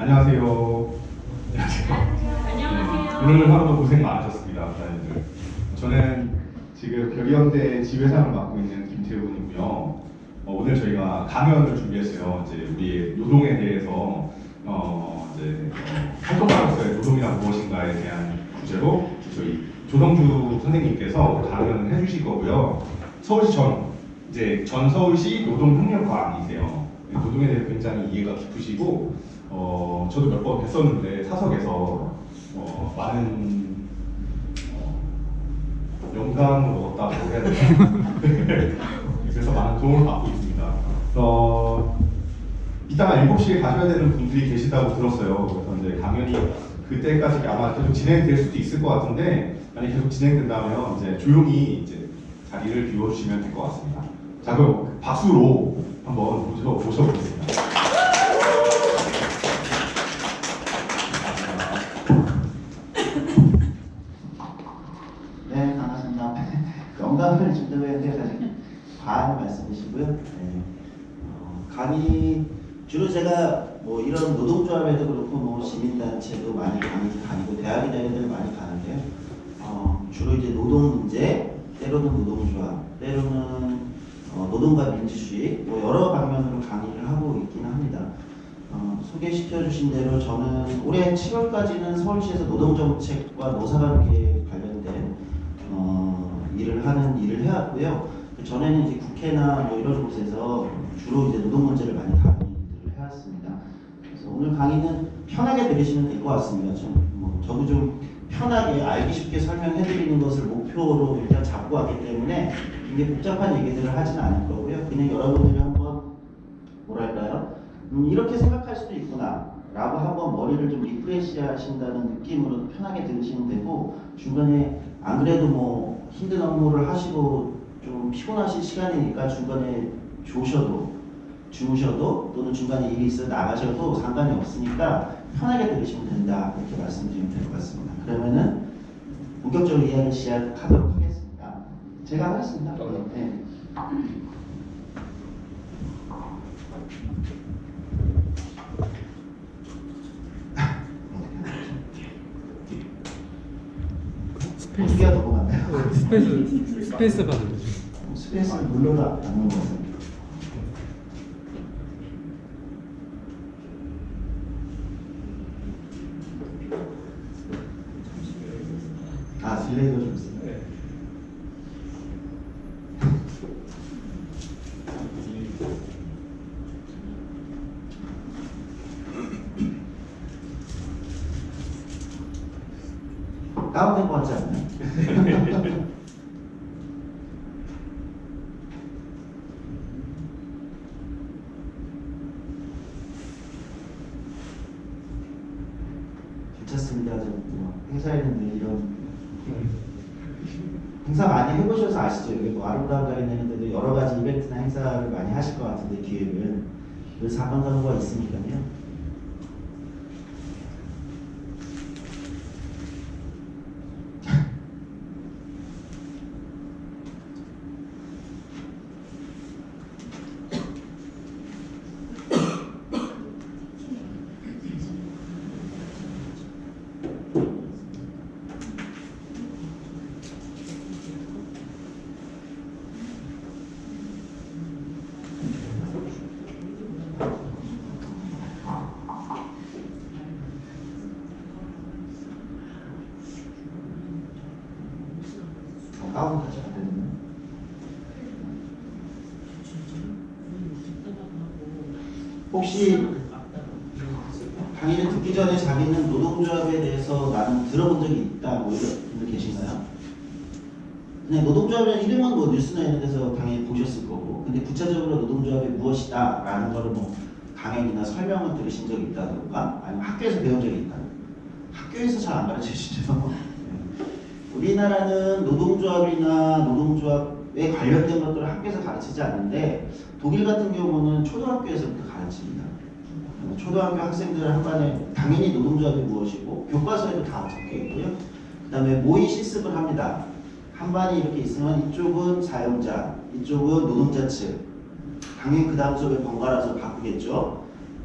안녕하세요. 안녕하세요. 오늘 하루도 고생 많으셨습니다, 부장님들. 저는 지금 별이연대 지회장을 맡고 있는 김태훈이고요. 오늘 저희가 강연을 준비했어요. 이제 우리의 노동에 대해서 활동가로서의 노동이란 무엇인가에 대한 주제로 저희 조성주 선생님께서 강연을 해주실 거고요. 서울시 전 서울시 노동협력과이세요. 노동에 대해 굉장히 이해가 깊으시고 저도 몇 번 뵀었는데 사석에서 많은 영감을 얻었다고 해야 되나? 그래서 많은 도움을 받고 있습니다. 이따가 7시에 가셔야 되는 분들이 계시다고 들었어요. 그래서 이제 강연이 그때까지 아마 계속 진행될 수도 있을 것 같은데 만약 계속 진행된다면 이제 조용히 이제 자리를 비워주시면 될 것 같습니다. 자, 그럼 박수로 한번 모셔보겠습니다. 네, 반갑습니다. 영감을 준다고 했는데 사실 과한 말씀이시고요. 네. 강의 주로 제가 뭐 이런 노동조합에도 그렇고 뭐 시민단체도 많이 다니고 대학이나 이런 데를 많이 가는데요. 주로 이제 노동 문제, 때로는 노동조합, 때로는 노동과 민주주의 뭐 여러 방면으로 강의를 하고 있긴 합니다. 소개시켜 주신 대로 저는 올해 7월까지는 서울시에서 노동정책과 노사관계에 관련된 일을 해왔고요. 그 전에는 이제 국회나 뭐 이런 곳에서 주로 이제 노동 문제를 많이 다루는 일을 해왔습니다. 그래서 오늘 강의는 편하게 들으시면 될 것 같습니다. 저도 좀 편하게 알기 쉽게 설명해드리는 것을 목표로 일단 잡고 왔기 때문에 이게 복잡한 얘기들을 하지는 않을 거고요. 그냥 여러분들이 한번 뭐랄까요? 이렇게 생각할 수도 있구나 라고 한번 머리를 좀 리프레시 하신다는 느낌으로 편하게 들으시면 되고, 중간에 안 그래도 뭐 힘든 업무를 하시고 좀 피곤하실 시간이니까 중간에 주무셔도 또는 중간에 일이 있어 나가셔도 상관이 없으니까 편하게 들으시면 된다, 이렇게 말씀드리면 될 것 같습니다. 그러면은 본격적으로 이야기를 시작하도록 하겠습니다. 제가 하겠습니다. 네. 어떻게 하고 넘어갔나요? 스페이스 받으면 되죠. 스페이스는 물러나 않는 것은. 딜레이가 좀 있어요. 다운된 것 같지 않나요? 괜찮습니다. 행사에는 늘 이런 행사 많이 해보셔서 아시죠? 여기 뭐 아름다운 자리 내는데도 여러 가지 이벤트나 행사를 많이 하실 것 같은데 기획을 늘 사건 사고가 있으니까요. 다운까지 안 되는. 혹시 강의를 듣기 전에 자기는 노동조합에 대해서 나는 들어본 적이 있다, 뭐 이런 분들 계신가요? 그냥 노동조합이라는 이름은 뭐 뉴스나 이런 데서 당연히 보셨을 거고, 근데 구체적으로 노동조합이 무엇이다 라는 거를 뭐 강연이나 설명을 들으신 적이 있다던가 아니면 학교에서 배운 적이 있다. 학교에서 잘 안 가르쳐 주시죠. 우리나라는 노동조합이나 노동조합에 관련된 것들을 학교에서 가르치지 않는데, 독일 같은 경우는 초등학교에서부터 가르칩니다. 초등학교 학생들 한반에 당연히 노동조합이 무엇이고 교과서에도 다 적혀 있고요. 그 다음에 모의 실습을 합니다. 한반이 이렇게 있으면 이쪽은 사용자, 이쪽은 노동자 측. 당연히 그 다음 수업에 번갈아서 바꾸겠죠.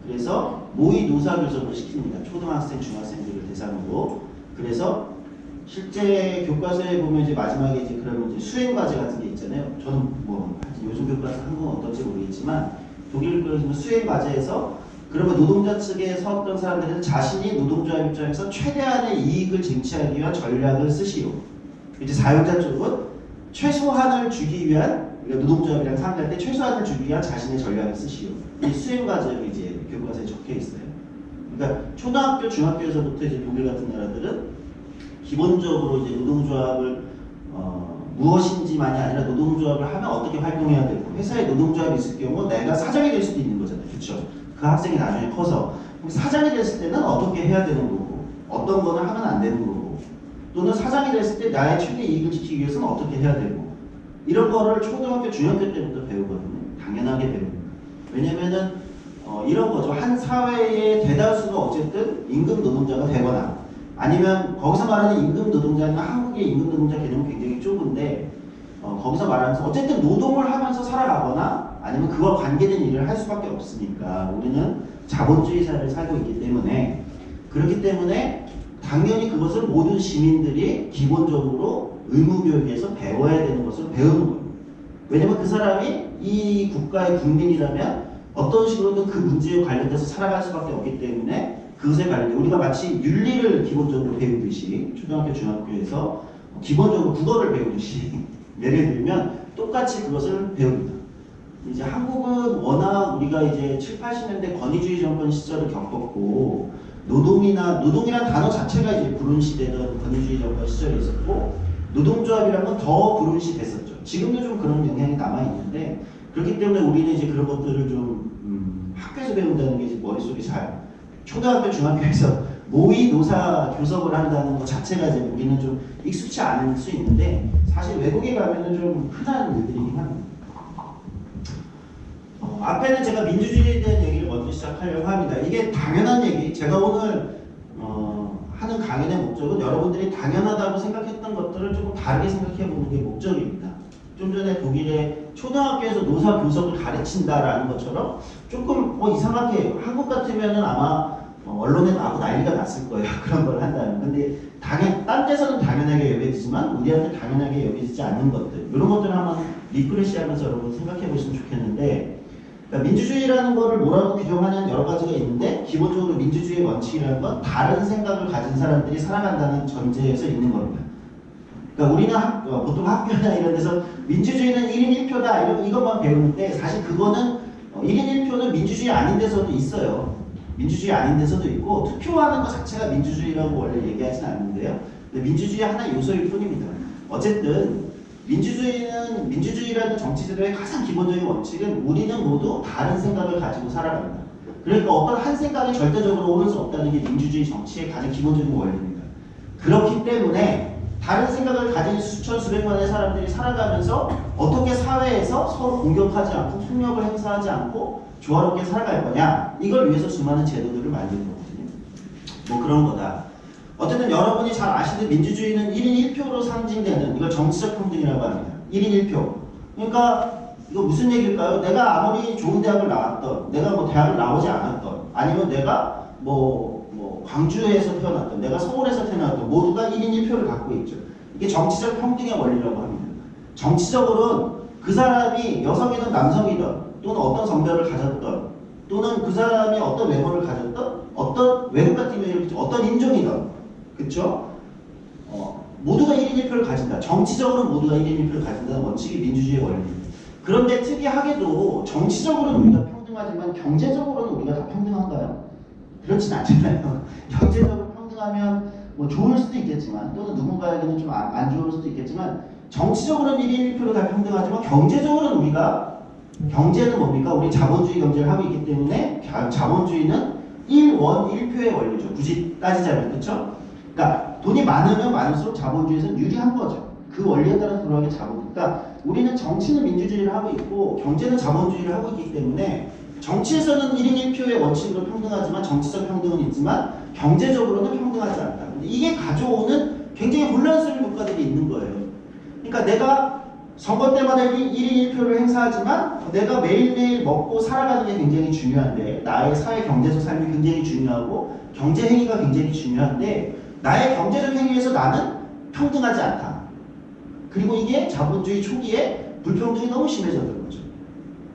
그래서 모의 노사 교섭을 시킵니다. 초등학생, 중학생들을 대상으로. 그래서 실제 교과서에 보면 이제 마지막에 이제 그러면 이제 수행 과제 같은 게 있잖아요. 저는 뭐 하여튼 요즘 교과서 한국은 어떨지 모르겠지만 독일 교과서 수행 과제에서 그러면 노동자 측에 섰던 사람들은 자신이 노동조합 입장에서 최대한의 이익을 쟁취하기 위한 전략을 쓰시오. 이제 사용자 쪽은 최소한을 주기 위한, 그러니까 노동조합이랑 상의할 때 최소한을 주기 위한 자신의 전략을 쓰시오. 이 수행 과제가 이제 교과서에 적혀 있어요. 그러니까 초등학교, 중학교에서부터 이제 독일 같은 나라들은 기본적으로 이제 노동조합을 무엇인지만이 아니라 노동조합을 하면 어떻게 활동해야 되고, 회사에 노동조합이 있을 경우 내가 사장이 될 수도 있는 거잖아요. 그렇죠? 그 학생이 나중에 커서 사장이 됐을 때는 어떻게 해야 되는 거고, 어떤 거는 하면 안 되는 거고, 또는 사장이 됐을 때 나의 최대 이익을 지키기 위해서는 어떻게 해야 되고, 이런 거를 초등학교, 중학교 때부터 배우거든요. 당연하게 배웁니다. 왜냐면은 이런 거죠. 한 사회의 대다수가 어쨌든 임금 노동자가 되거나, 아니면 거기서 말하는 임금 노동자는 한국의 임금 노동자 개념은 굉장히 좁은데, 거기서 말하면서 어쨌든 노동을 하면서 살아가거나 아니면 그와 관계된 일을 할 수밖에 없으니까, 우리는 자본주의 사회를 살고 있기 때문에, 그렇기 때문에 당연히 그것을 모든 시민들이 기본적으로 의무교육에서 배워야 되는 것을 배우는 거예요. 왜냐면 그 사람이 이 국가의 국민이라면 어떤 식으로든 그 문제에 관련돼서 살아갈 수밖에 없기 때문에, 그것에 관련해 우리가 마치 윤리를 기본적으로 배우듯이 초등학교, 중학교에서 기본적으로 국어를 배우듯이 예를 들면 똑같이 그것을 배웁니다. 이제 한국은 워낙 우리가 이제 7, 80년대 권위주의 정권 시절을 겪었고, 노동이란 단어 자체가 이제 불운시되던 권위주의 정권 시절이 있었고, 노동조합이라는 건 더 불운시 됐었죠. 지금도 좀 그런 영향이 남아있는데, 그렇기 때문에 우리는 이제 그런 것들을 좀 학교에서 배운다는 게 이제 머릿속에 잘, 초등학교, 중학교에서 모의 노사 교섭을 한다는 것 자체가 이제 우리는 좀 익숙치 않을 수 있는데, 사실 외국에 가면은 좀 흔한 일들이긴 합니다. 앞에는 제가 민주주의에 대한 얘기를 먼저 시작하려고 합니다. 이게 당연한 얘기, 제가 오늘 하는 강연의 목적은 여러분들이 당연하다고 생각했던 것들을 조금 다르게 생각해 보는 게 목적입니다. 좀 전에 독일의 초등학교에서 노사 교섭을 가르친다라는 것처럼 조금 이상하게, 한국 같으면은 아마 언론에 나오고 난리가 났을 거예요. 그런 걸 한다면. 근데 딴 데서는 당연하게 여겨지지만 우리한테 당연하게 여겨지지 않는 것들, 이런 것들을 한번 리프레시하면서 여러분 생각해 보시면 좋겠는데, 그러니까 민주주의라는 거를 뭐라고 규정하는 여러 가지가 있는데, 기본적으로 민주주의의 원칙이라는 건 다른 생각을 가진 사람들이 살아간다는 전제에서 있는 겁니다. 그러니까 우리는 보통 학교나 이런 데서 민주주의는 1인 1표다 이것만 배우는데, 사실 그거는 1인 1표는 민주주의 아닌 데서도 있어요. 민주주의 아닌 데서도 있고, 투표하는 것 자체가 민주주의라고 원래 얘기하진 않는데요. 근데 민주주의 하나의 요소일 뿐입니다. 어쨌든 민주주의라는 정치제도의 가장 기본적인 원칙은 우리는 모두 다른 생각을 가지고 살아갑니다. 그러니까 어떤 한 생각이 절대적으로 옳을 수 없다는 게 민주주의 정치의 가장 기본적인 원리입니다. 그렇기 때문에 다른 생각을 가진 수천 수백만의 사람들이 살아가면서 어떻게 사회에서 서로 공격하지 않고 폭력을 행사하지 않고 조화롭게 살아갈 거냐, 이걸 위해서 수많은 제도들을 만드는 거거든요. 뭐 그런 거다. 어쨌든 여러분이 잘 아시는 민주주의는 1인 1표로 상징되는, 이걸 정치적 평등이라고 합니다. 1인 1표. 그러니까 이거 무슨 얘기일까요? 내가 아무리 좋은 대학을 나왔던, 내가 뭐 대학을 나오지 않았던, 아니면 내가 뭐 광주에서 태어났던, 내가 서울에서 태어났던, 모두가 1인 1표를 갖고 있죠. 이게 정치적 평등의 원리라고 합니다. 정치적으로는 그 사람이 여성이든 남성이든, 또는 어떤 성별을 가졌던, 또는 그 사람이 어떤 외모를 가졌던, 어떤 외국 같은 경우에 어떤 인종이든, 그렇죠? 모두가 1인 1표를 가진다. 정치적으로 모두가 1인 1표를 가진다는 원칙이 민주주의의 원리입니다. 그런데 특이하게도 정치적으로는 우리가 평등하지만 경제적으로는 우리가 다 평등한가요? 그렇진 않잖아요. 경제적으로 평등하면 뭐 좋을 수도 있겠지만, 또는 누군가에게는 좀 안 좋을 수도 있겠지만, 정치적으로는 1인 1표로 다 평등하지만 경제적으로는 우리가, 경제는 뭡니까? 우리 자본주의 경제를 하고 있기 때문에 자본주의는 1원 1표의 원리죠. 굳이 따지자면. 그렇죠? 그러니까 돈이 많으면 많을수록 자본주의에서는 유리한 거죠. 그 원리에 따라 돌아가게 자본. 그러니까 우리는 정치는 민주주의를 하고 있고 경제는 자본주의를 하고 있기 때문에, 정치에서는 1인 1표의 원칙으로 평등하지만 정치적 평등은 있지만 경제적으로는 평등하지 않다. 근데 이게 가져오는 굉장히 혼란스러운 국가들이 있는 거예요. 그러니까 내가 선거 때마다 1인 1표를 행사하지만 내가 매일매일 먹고 살아가는 게 굉장히 중요한데 나의 사회 경제적 삶이 굉장히 중요하고 경제 행위가 굉장히 중요한데 나의 경제적 행위에서 나는 평등하지 않다. 그리고 이게 자본주의 초기에 불평등이 너무 심해졌던 거죠.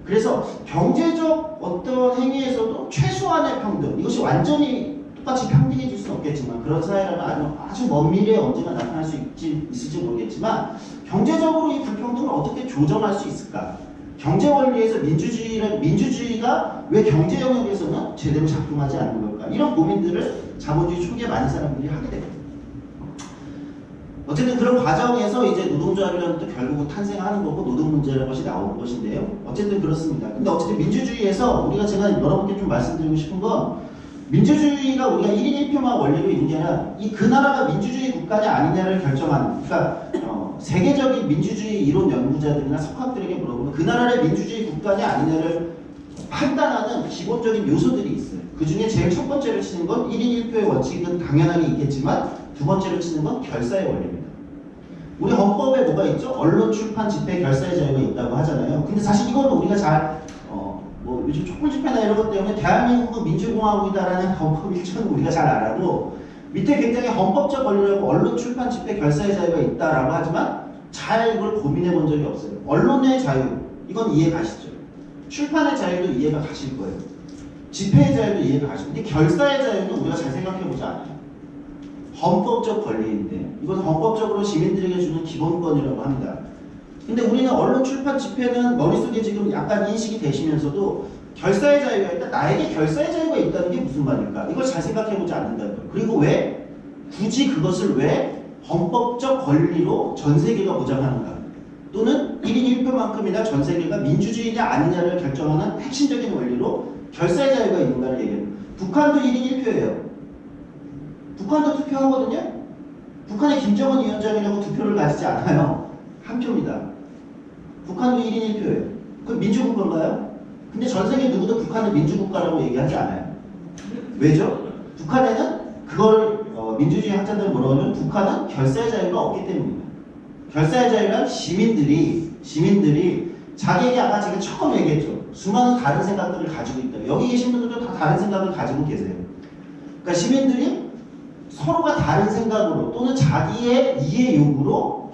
그래서 경제적 어떤 행위에서도 최소한의 평등, 이것이 완전히 똑같이 평등해질 수는 없겠지만 그런 사회라면 아주 먼 미래에 언젠가 나타날 수 있을지 모르겠지만 경제적으로 이 불평등을 어떻게 조정할 수 있을까? 경제 원리에서 민주주의가 왜 경제 영역에서는 제대로 작동하지 않는 걸까? 이런 고민들을 자본주의 초기에 많은 사람들이 하게 됩니다. 어쨌든 그런 과정에서 이제 노동조합이라는 또 결국은 탄생하는 거고 노동 문제라는 것이 나오는 것인데요. 어쨌든 그렇습니다. 근데 어쨌든 민주주의에서 제가 여러분께 좀 말씀드리고 싶은 건 민주주의가 우리가 1인 1표만 원리로 있는 게 아니라 그 나라가 민주주의 국가냐 아니냐를 결정하는, 그러니까 세계적인 민주주의 이론 연구자들이나 석학들에게 물어보면 그 나라의 민주주의 국가냐 아니냐를 판단하는 기본적인 요소들이 있어요. 그 중에 제일 첫 번째로 치는 건 1인 1표의 원칙은 당연하게 있겠지만 두 번째로 치는 건 결사의 원리입니다. 우리 헌법에 뭐가 있죠? 언론, 출판, 집회, 결사의 자유가 있다고 하잖아요. 근데 사실 이거는 우리가 잘 요즘 촛불 집회나 이런 것 때문에 대한민국은 민주공화국이다라는 헌법 일정은 우리가 잘 알아도 밑에 굉장히 헌법적 권리라고 언론, 출판, 집회, 결사의 자유가 있다라고 하지만 잘 이걸 고민해 본 적이 없어요. 언론의 자유, 이건 이해 가시죠? 출판의 자유도 이해가 가실 거예요. 집회의 자유도 이해가 가시고, 근데 결사의 자유는 우리가 잘 생각해 보지 않아요. 헌법적 권리인데 이건 헌법적으로 시민들에게 주는 기본권이라고 합니다. 근데 우리는 언론, 출판, 집회는 머릿속에 지금 약간 인식이 되시면서도 결사의 자유가 있다, 나에게 결사의 자유가 있다는 게 무슨 말일까? 이걸 잘 생각해보지 않는다는 거예요. 그리고 왜? 굳이 그것을 왜 헌법적 권리로 전 세계가 보장하는가? 또는 1인 1표만큼이나 전 세계가 민주주의냐 아니냐를 결정하는 핵심적인 원리로 결사의 자유가 있는가를 얘기합니다. 북한도 1인 1표예요. 북한도 투표하거든요? 북한의 김정은 위원장이라고 투표를 가지지 않아요. 한 표입니다. 북한도 1인 1표예요. 그럼 민주국가인가요? 근데 전 세계 누구도 북한을 민주국가라고 얘기하지 않아요. 왜죠? 북한에는 그걸 민주주의 학자들은 뭐라고 하면 북한은 결사의 자유가 없기 때문입니다. 결사의 자유란 시민들이 자기에게 아까 제가 처음 얘기했죠. 수많은 다른 생각들을 가지고 있다. 여기 계신 분들도 다 다른 생각을 가지고 계세요. 그러니까 시민들이 서로가 다른 생각으로 또는 자기의 이해 요구로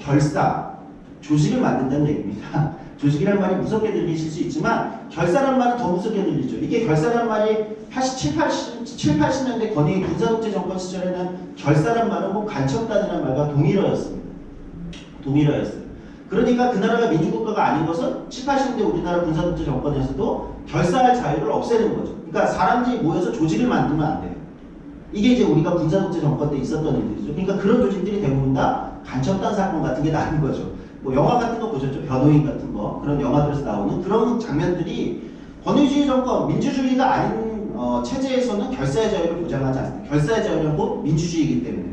조직을 만든다는 얘기입니다. 조직이라는 말이 무섭게 들리실 수 있지만 결사란 말은 더 무섭게 들리죠. 이게 결사란 말이 80년대 건의의 군사독재 정권 시절에는 결사란 말은 꼭 간첩단이라는 말과 동일어였습니다. 그러니까 그 나라가 민주국가가 아닌 것은 7, 80년대 우리나라 군사독재 정권에서도 결사할 자유를 없애는 거죠. 그러니까 사람들이 모여서 조직을 만들면 안 돼요. 이게 이제 우리가 군사독재 정권 때 있었던 일들이죠. 그러니까 그런 조직들이 대부분 다 간첩단 사건 같은 게 나는 거죠. 영화 같은 거 보셨죠? 변호인 같은 거. 그런 영화들에서 나오는 그런 장면들이 권위주의 정권, 민주주의가 아닌 체제에서는 결사의 자유를 보장하지 않습니다. 결사의 자유는 곧 민주주의이기 때문에.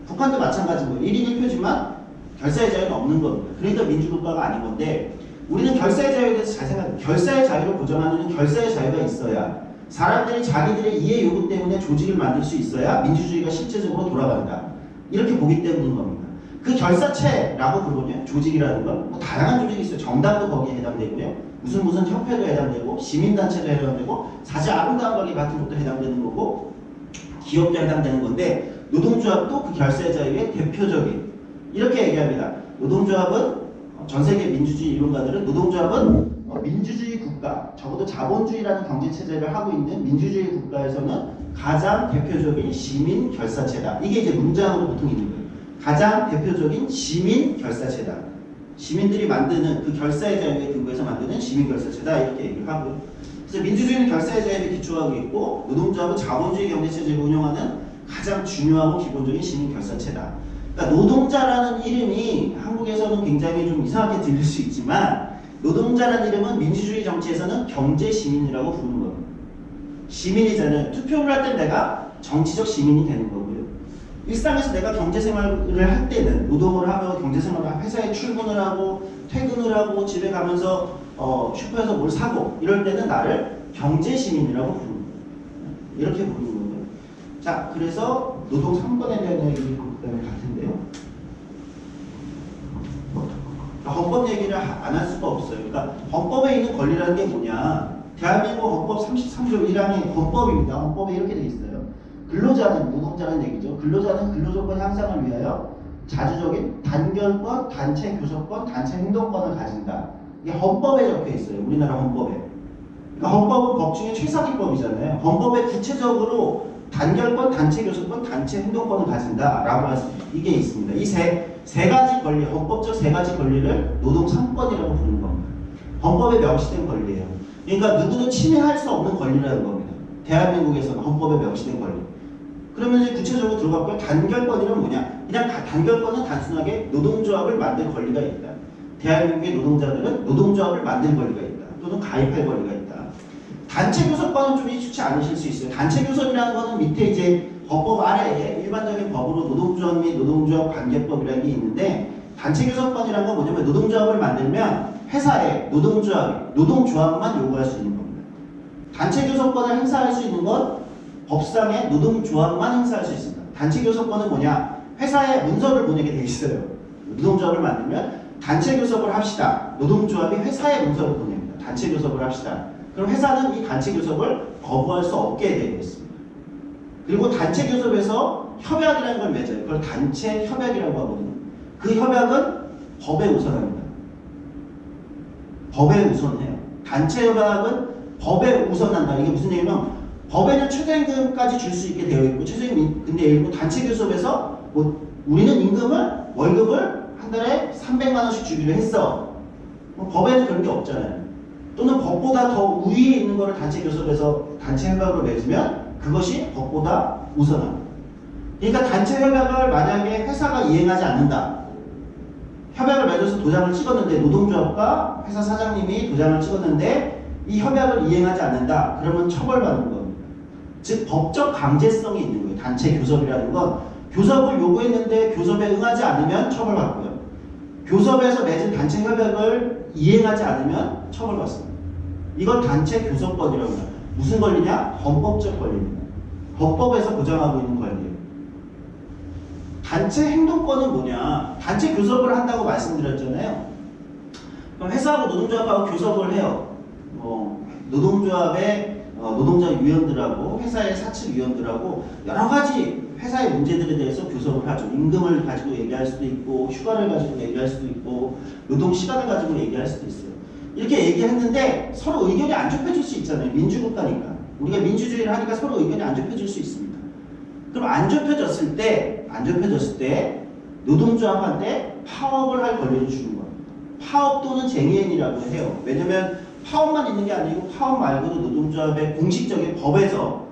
북한도 마찬가지인 거예요. 1인 1표지만 결사의 자유는 없는 겁니다. 그러니까 민주국가가 아닌 건데 우리는 결사의 자유에 대해서 잘 생각해요. 결사의 자유를 보장하는 결사의 자유가 있어야 사람들이 자기들의 이해 요구 때문에 조직을 만들 수 있어야 민주주의가 실제적으로 돌아간다. 이렇게 보기 때문인 겁니다. 그 결사체라고 부르면 조직이라는 건 다양한 조직이 있어요. 정당도 거기에 해당되고요. 무슨 협회도 해당되고 시민단체도 해당되고 사실 아름다운 가게 같은 것도 해당되는 거고 기업도 해당되는 건데 노동조합도 그 결사의 자유의 대표적인 이렇게 얘기합니다. 노동조합은 전 세계 민주주의 이론가들은 노동조합은 민주주의 국가, 적어도 자본주의라는 경제체제를 하고 있는 민주주의 국가에서는 가장 대표적인 시민 결사체다. 이게 이제 문장으로 보통 있는 거예요. 가장 대표적인 시민 결사체다. 시민들이 만드는 그 결사의 자유에 근거해서 만드는 시민 결사체다. 이렇게 얘기를 하고요. 그래서 민주주의는 결사의 자유에 기초하고 있고 노동조합은 자본주의 경제체제를 운영하는 가장 중요하고 기본적인 시민 결사체다. 그러니까 노동자라는 이름이 한국에서는 굉장히 좀 이상하게 들릴 수 있지만 노동자라는 이름은 민주주의 정치에서는 경제시민이라고 부르는 겁니다. 시민이잖아요. 투표를 할 때 내가 정치적 시민이 되는 거고요. 일상에서 내가 경제생활을 할 때는 노동을 하며 경제생활을 회사에 출근을 하고 퇴근을 하고 집에 가면서 슈퍼에서 뭘 사고 이럴 때는 나를 경제시민이라고 부르는 거예요. 이렇게 부르는 거예요. 자, 그래서 노동 3권에 대한 얘기 그 다음에 갈 텐데요. 그러니까 헌법 얘기를 안 할 수가 없어요. 그러니까 헌법에 있는 권리라는 게 뭐냐? 대한민국 헌법 33조 1항의 헌법입니다. 헌법에 이렇게 돼 있어요. 근로자는, 노동자는 얘기죠. 근로자는 근로조건 향상을 위하여 자주적인 단결권, 단체 교섭권, 단체 행동권을 가진다. 이게 헌법에 적혀 있어요. 우리나라 헌법에. 그러니까 헌법은 법 중에 최상위법이잖아요. 헌법에 구체적으로 단결권, 단체 교섭권, 단체 행동권을 가진다라고 할 수 이게 있습니다. 이 세 가지 권리, 헌법적 세 가지 권리를 노동 3권이라고 부르는 겁니다. 헌법에 명시된 권리예요. 그러니까 누구도 침해할 수 없는 권리라는 겁니다. 대한민국에서는 헌법에 명시된 권리. 그러면 이제 구체적으로 들어갈까요? 단결권이란 뭐냐? 그냥 단결권은 단순하게 노동조합을 만들 권리가 있다. 대한민국의 노동자들은 노동조합을 만들 권리가 있다. 또는 가입할 권리가 있다. 단체 교섭과는 좀 익숙치 않으실 수 있어요. 단체 교섭이라는 거는 밑에 이제 헌법 아래에 일반적인 법으로 노동조합 및 노동조합 관계법이라는 게 있는데 단체 교섭권이라는 건 뭐냐면 노동조합을 만들면 회사에 노동조합만 요구할 수 있는 겁니다. 단체 교섭권을 행사할 수 있는 건 법상에 노동조합만 행사할 수 있습니다. 단체 교섭권은 뭐냐? 회사에 문서를 보내게 돼 있어요. 노동조합을 만들면 단체 교섭을 합시다. 노동조합이 회사에 문서를 보냅니다. 단체 교섭을 합시다. 그럼 회사는 이 단체 교섭을 거부할 수 없게 되어 있습니다. 그리고 단체 교섭에서 협약이라는 걸 맺어요. 그걸 단체 협약이라고 하거든요. 그 협약은 법에 우선합니다. 법에 우선해요. 단체 협약은 법에 우선한다. 이게 무슨 얘기냐면 법에는 최저임금까지 줄 수 있게 되어 있고 최저임금 근데 일부 단체 교섭에서 뭐 우리는 월급을 한 달에 300만 원씩 주기로 했어. 법에는 그런 게 없잖아요. 또는 법보다 더 우위에 있는 거를 단체 교섭에서 단체 협약으로 맺으면 그것이 법보다 우선합니다. 그러니까 단체 협약을 만약에 회사가 이행하지 않는다. 협약을 맺어서 도장을 찍었는데 노동조합과 회사 사장님이 도장을 찍었는데 이 협약을 이행하지 않는다. 그러면 처벌받는 겁니다. 즉 법적 강제성이 있는 거예요. 단체 교섭이라는 건 교섭을 요구했는데 교섭에 응하지 않으면 처벌받고요. 교섭에서 맺은 단체 협약을 이행하지 않으면 처벌받습니다. 이걸 단체 교섭권이라고 합니다. 무슨 권리냐? 헌법적 권리입니다. 헌법에서 보장하고 있는 권리예요. 단체 행동권은 뭐냐? 단체 교섭을 한다고 말씀드렸잖아요. 그럼 회사하고 노동조합하고 교섭을 해요. 노동조합의 노동자 위원들하고 회사의 사측 위원들하고 여러 가지 회사의 문제들에 대해서 교섭을 하죠. 임금을 가지고 얘기할 수도 있고 휴가를 가지고 얘기할 수도 있고 노동 시간을 가지고 얘기할 수도 있어요. 이렇게 얘기했는데 서로 의견이 안 좁혀질 수 있잖아요. 민주국가니까. 우리가 민주주의를 하니까 서로 의견이 안 좁혀질 수 있습니다. 그럼 안 좁혀졌을 때 노동조합한테 파업을 할 권리를 주는 거예요. 파업 또는 쟁의행위라고 해요. 왜냐면 파업만 있는 게 아니고 파업 말고도 노동조합의 공식적인 법에서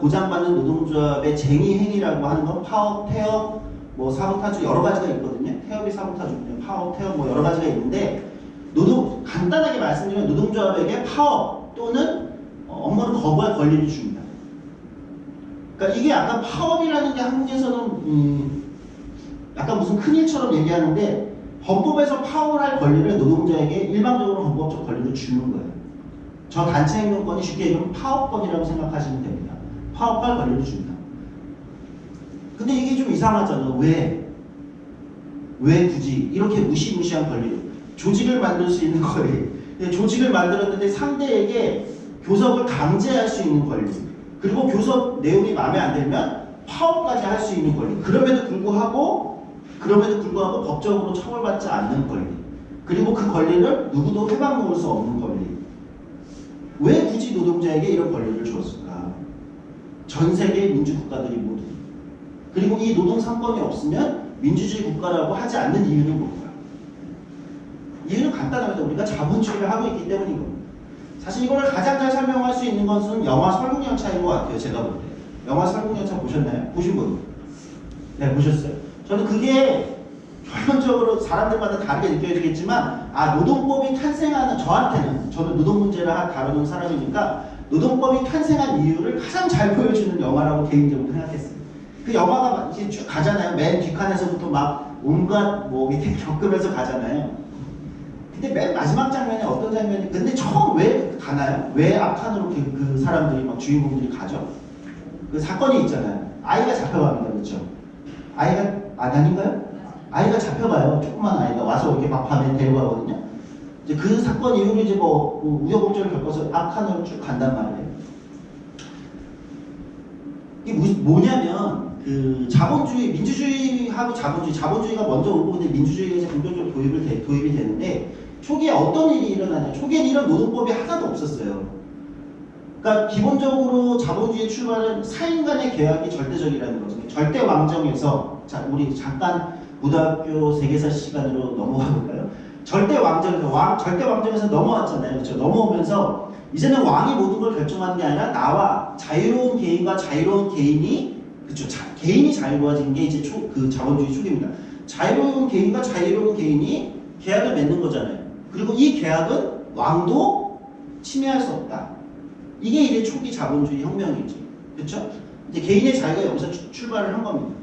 보장받는 노동조합의 쟁의행위라고 하는 건 파업, 태업, 사보타주 여러 가지가 있거든요. 태업이 사보타주군요. 파업, 태업 여러 가지가 있는데 간단하게 말씀드리면 노동조합에게 파업 또는 업무를 거부할 권리를 줍니다. 그러니까 이게 약간 파업이라는 게 한국에서는 약간 무슨 큰일처럼 얘기하는데 헌법에서 파업을 할 권리를 노동자에게 일방적으로 헌법적 권리를 주는 거예요. 저 단체 행동권이 쉽게 얘기하면 파업권이라고 생각하시면 됩니다. 파업할 권리를 줍니다. 근데 이게 좀 이상하잖아. 왜 굳이 이렇게 무시무시한 권리를 조직을 만들 수 있는 권리, 조직을 만들었는데 상대에게 교섭을 강제할 수 있는 권리, 그리고 교섭 내용이 마음에 안 들면 파업까지 할 수 있는 권리. 그럼에도 불구하고 법적으로 처벌받지 않는 권리. 그리고 그 권리를 누구도 회방 놓을 수 없는 권리. 왜 굳이 노동자에게 이런 권리를 줬을까? 전 세계 민주국가들이 모두. 그리고 이 노동 3권이 없으면 민주주의 국가라고 하지 않는 이유는 뭘까요? 이유는 간단합니다. 우리가 자본주의를 하고 있기 때문인 겁니다. 사실 이거를 가장 잘 설명할 수 있는 것은 영화 설국열차인 것 같아요. 제가 볼 때. 영화 설국열차 보셨나요? 보신 분? 네, 보셨어요. 저는 그게 결론적으로 사람들마다 다르게 느껴지겠지만 노동법이 탄생하는 저는 노동 문제를 다루는 사람이니까 노동법이 탄생한 이유를 가장 잘 보여주는 영화라고 개인적으로 생각했어요. 그 영화가 이제 쭉 가잖아요. 맨 뒷칸에서부터 막 온갖 밑에 겪으면서 가잖아요. 근데 맨 마지막 장면에 어떤 장면이 근데 처음 왜 가나요? 왜 앞칸으로 그 사람들이 막 주인공들이 가죠? 그 사건이 있잖아요. 아이가 잡혀갑니다. 그렇죠? 아이가 아닌가요? 아이가 잡혀가요. 조그만 아이가 와서 이렇게 막 밤에 데려가거든요. 이제 그 사건 이후로 이제 뭐 우여곡절을 겪어서 악한으로 쭉 간단 말이에요. 이게 뭐냐면 그 자본주의, 민주주의하고 자본주의가 먼저 오고 근데 민주주의가 이제 본격적으로 도입이 되는데 초기에 어떤 일이 일어나냐? 초기에 이런 노동법이 하나도 없었어요. 그러니까 기본적으로 자본주의 출발은 사인 간의 계약이 절대적이라는 거죠. 절대 왕정에서 자 우리 잠깐 고등학교 세계사 시간으로 넘어가 볼까요? 절대 왕정에서 넘어왔잖아요. 그렇죠? 넘어오면서 이제는 왕이 모든 걸 결정하는 게 아니라 나와 자유로운 개인과 자유로운 개인이 그렇죠. 개인이 자유로워진 게 이제 그 자본주의 초기입니다. 자유로운 개인과 자유로운 개인이 계약을 맺는 거잖아요. 그리고 이 계약은 왕도 침해할 수 없다. 이게 이제 초기 자본주의 혁명이죠. 그렇죠? 이제 개인의 자유가 여기서 출발을 한 겁니다.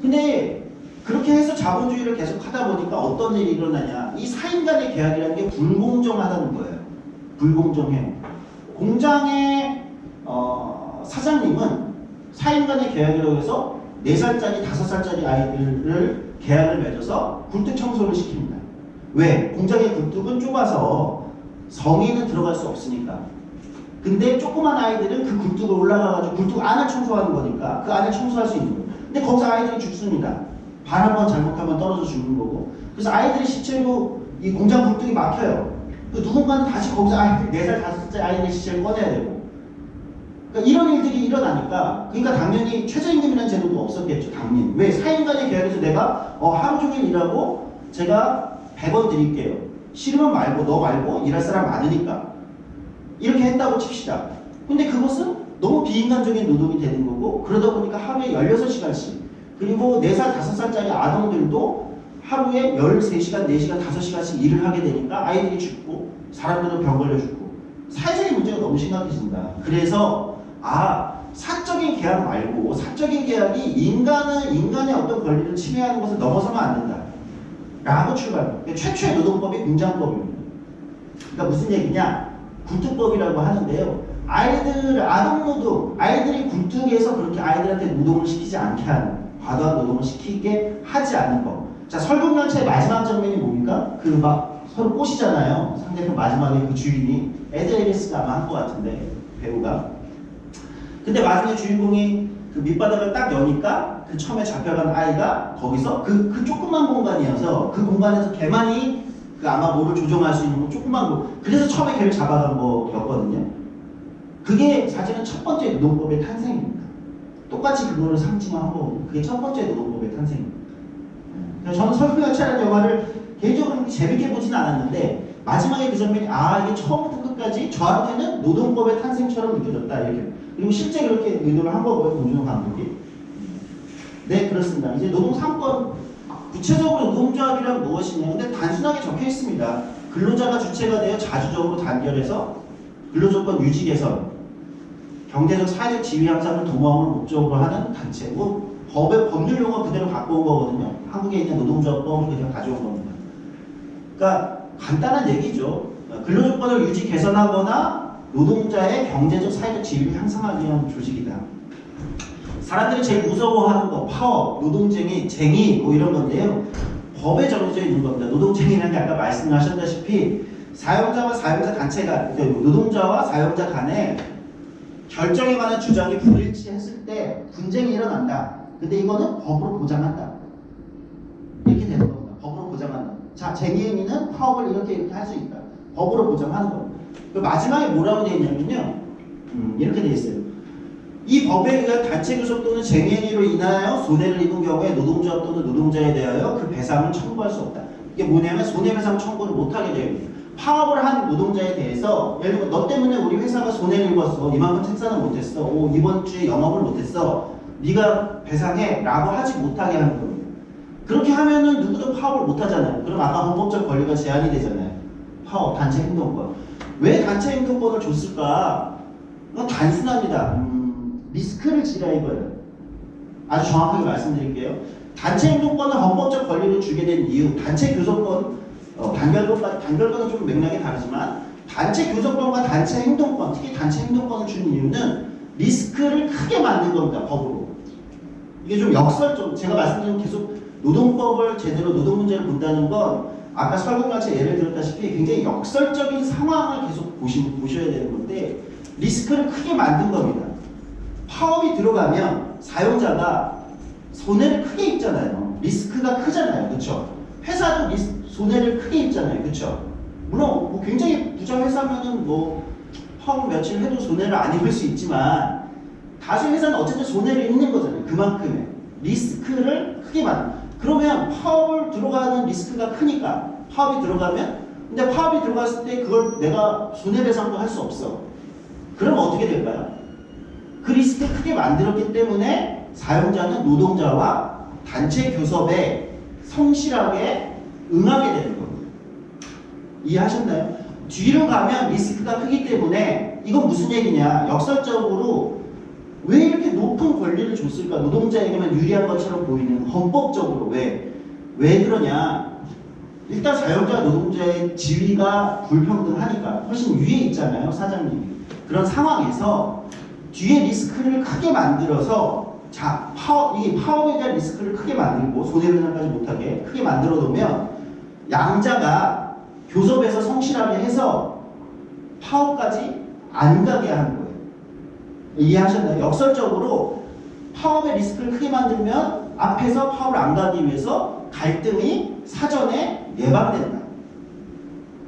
근데 그렇게 해서 자본주의를 계속 하다 보니까 어떤 일이 일어나냐. 이 사인 간의 계약이라는 게 불공정하다는 거예요. 불공정해요. 공장의 사장님은 사인 간의 계약이라고 해서 4살짜리, 5살짜리 아이들을 계약을 맺어서 굴뚝 청소를 시킵니다. 왜? 공장의 굴뚝은 좁아서 성인은 들어갈 수 없으니까. 근데 조그만 아이들은 그 굴뚝을 올라가가지고 굴뚝 안을 청소하는 거니까 그 안을 청소할 수 있는 거예요. 근데 거기서 아이들이 죽습니다. 발 한 번 잘못하면 떨어져 죽는 거고. 그래서 아이들이 시체로 이 공장 굴뚝이 막혀요. 누군가는 다시 거기서 아이들 4살, 5살 아이들의 시체를 꺼내야 되고. 그러니까 이런 일들이 일어나니까 그러니까 당연히 최저임금이라는 제도도 없었겠죠. 당연히. 왜? 사인 간의 계약에서 내가 하루 종일 일하고 제가 100원 드릴게요. 싫으면 말고 너 말고 일할 사람 많으니까. 이렇게 했다고 칩시다. 근데 그것은 너무 비인간적인 노동이 되는 거고 그러다 보니까 하루에 16시간씩 그리고 4살, 5살짜리 아동들도 하루에 13시간, 4시간, 5시간씩 일을 하게 되니까 아이들이 죽고 사람들은 병 걸려 죽고 사회적인 문제가 너무 심각해진다. 그래서 사적인 계약 말고 사적인 계약이 인간의 어떤 권리를 침해하는 것을 넘어서면 안 된다. 라고 출발. 최초의 노동법이 공장법입니다. 그러니까 무슨 얘기냐? 굴뚝법이라고 하는데요. 아동노동, 아이들이 굴뚝에서 그렇게 아이들한테 노동을 시키지 않게 하는, 과도한 노동을 시키게 하지 않는 법. 자, 설국열차의 마지막 장면이 뭡니까? 그 막 서로 꼬시잖아요. 상대편 마지막에 그 주인이 에드레리스가 아마 한 것 같은데, 배우가. 근데 마지막에 주인공이 그 밑바닥을 딱 여니까 그 처음에 잡혀간 아이가 거기서 그 조그만 공간이어서 그 공간에서 걔만이 그 아마 뭐를 조정할 수 있는 조그만 거. 그래서 처음에 걔를 잡아간 거였거든요. 그게 사실은 첫 번째 노동법의 탄생입니다. 똑같이 그거를 상징한 거고 그게 첫 번째 노동법의 탄생입니다. 저는 설국열차라는 영화를 개인적으로 그렇게 재밌게 보진 않았는데 마지막에 그 장면이 이게 처음부터 끝까지 저한테는 노동법의 탄생처럼 느껴졌다 이렇게. 그리고 실제 그렇게 의도를 한 거고요. 봉준호 감독이. 네, 그렇습니다. 이제 노동 3권 구체적으로 노동조합이란 무엇이냐? 근데 단순하게 적혀 있습니다. 근로자가 주체가 되어 자주적으로 단결해서 근로조건 유지 개선, 경제적 사회적 지위 향상을 도모함을 목적으로 하는 단체. 뭐 법률 용어 그대로 갖고 온 거거든요. 한국에 있는 노동조합법을 그냥 가져온 겁니다. 그러니까 간단한 얘기죠. 근로조건을 유지 개선하거나 노동자의 경제적 사회적 지위를 향상하기 위한 조직이다. 사람들이 제일 무서워하는 거, 파업, 노동쟁이, 쟁의 뭐 이런 건데요. 법에 정해져 있는 겁니다. 노동쟁이라는 게 아까 말씀하셨다시피 사용자와 사용자 단체가 노동자와 사용자 간에 결정에 관한 주장이 불일치했을 때 분쟁이 일어난다. 근데 이거는 법으로 보장한다. 이렇게 되는 겁니다. 법으로 보장한다. 자, 쟁의 행위는 파업을 이렇게 할 수 있다. 법으로 보장하는 겁니다. 그 마지막에 뭐라고 되어 있냐면요. 이렇게 되어 있어요. 이 법에 의한 단체 교섭 또는 쟁의행위로 인하여 손해를 입은 경우에 노동조합 또는 노동자에 대하여 그 배상을 청구할 수 없다. 이게 뭐냐면 손해배상 청구를 못하게 되어 있습니다. 파업을 한 노동자에 대해서 예를 들어 너 때문에 우리 회사가 손해를 입었어. 이만큼 생산을 못했어. 이번 주에 영업을 못했어. 네가 배상해 라고 하지 못하게 하는 겁니다. 그렇게 하면은 누구도 파업을 못하잖아요. 그럼 아까 헌법적 권리가 제한이 되잖아요. 파업, 단체 행동권. 왜 단체 행동권을 줬을까? 이건 단순합니다. 리스크를 지라 이거예요. 아주 정확하게 말씀드릴게요. 단체 행동권을 헌법적 권리로 주게 된 이유, 단체 교섭권, 단결권은 좀 맥락이 다르지만 단체 교섭권과 단체 행동권, 특히 단체 행동권을 준 이유는 리스크를 크게 만든 겁니다. 법으로. 이게 좀 역설적, 제가 말씀드린 계속 노동법을 제대로 노동 문제를 본다는 건 아까 설국열차 예를 들었다시피 굉장히 역설적인 상황을 계속 보셔야 되는 건데 리스크를 크게 만든 겁니다. 파업이 들어가면 사용자가 손해를 크게 입잖아요. 리스크가 크잖아요. 그렇죠? 회사도 손해를 크게 입잖아요. 그렇죠? 물론 뭐 굉장히 부자 회사면은 뭐 파업 며칠 해도 손해를 안 입을 수 있지만 다수 회사는 어쨌든 손해를 입는 거잖아요. 그만큼의 리스크를 크게 만든. 그러면 파업을 들어가는 리스크가 크니까 파업이 들어가면 근데 파업이 들어갔을 때 그걸 내가 손해배상도 할 수 없어. 그럼 어떻게 될까요? 그 리스크 크게 만들었기 때문에 사용자는 노동자와 단체 교섭에 성실하게 응하게 되는 겁니다. 이해하셨나요? 뒤로 가면 리스크가 크기 때문에 이건 무슨 얘기냐? 역설적으로 왜 이렇게 높은 권리를 줬을까? 노동자에게만 유리한 것처럼 보이는 헌법적으로 왜 그러냐? 일단 사용자 노동자의 지위가 불평등하니까 훨씬 위에 있잖아요, 사장님이. 그런 상황에서 뒤에 리스크를 크게 만들어서 이 파업에 대한 리스크를 크게 만들고 손해배상까지 못하게 크게 만들어 놓으면 양자가 교섭에서 성실하게 해서 파업까지 안 가게 하는 거예요. 이해하셨나요? 역설적으로 파업의 리스크를 크게 만들면 앞에서 파업을 안 가기 위해서 갈등이 사전에 예방된다.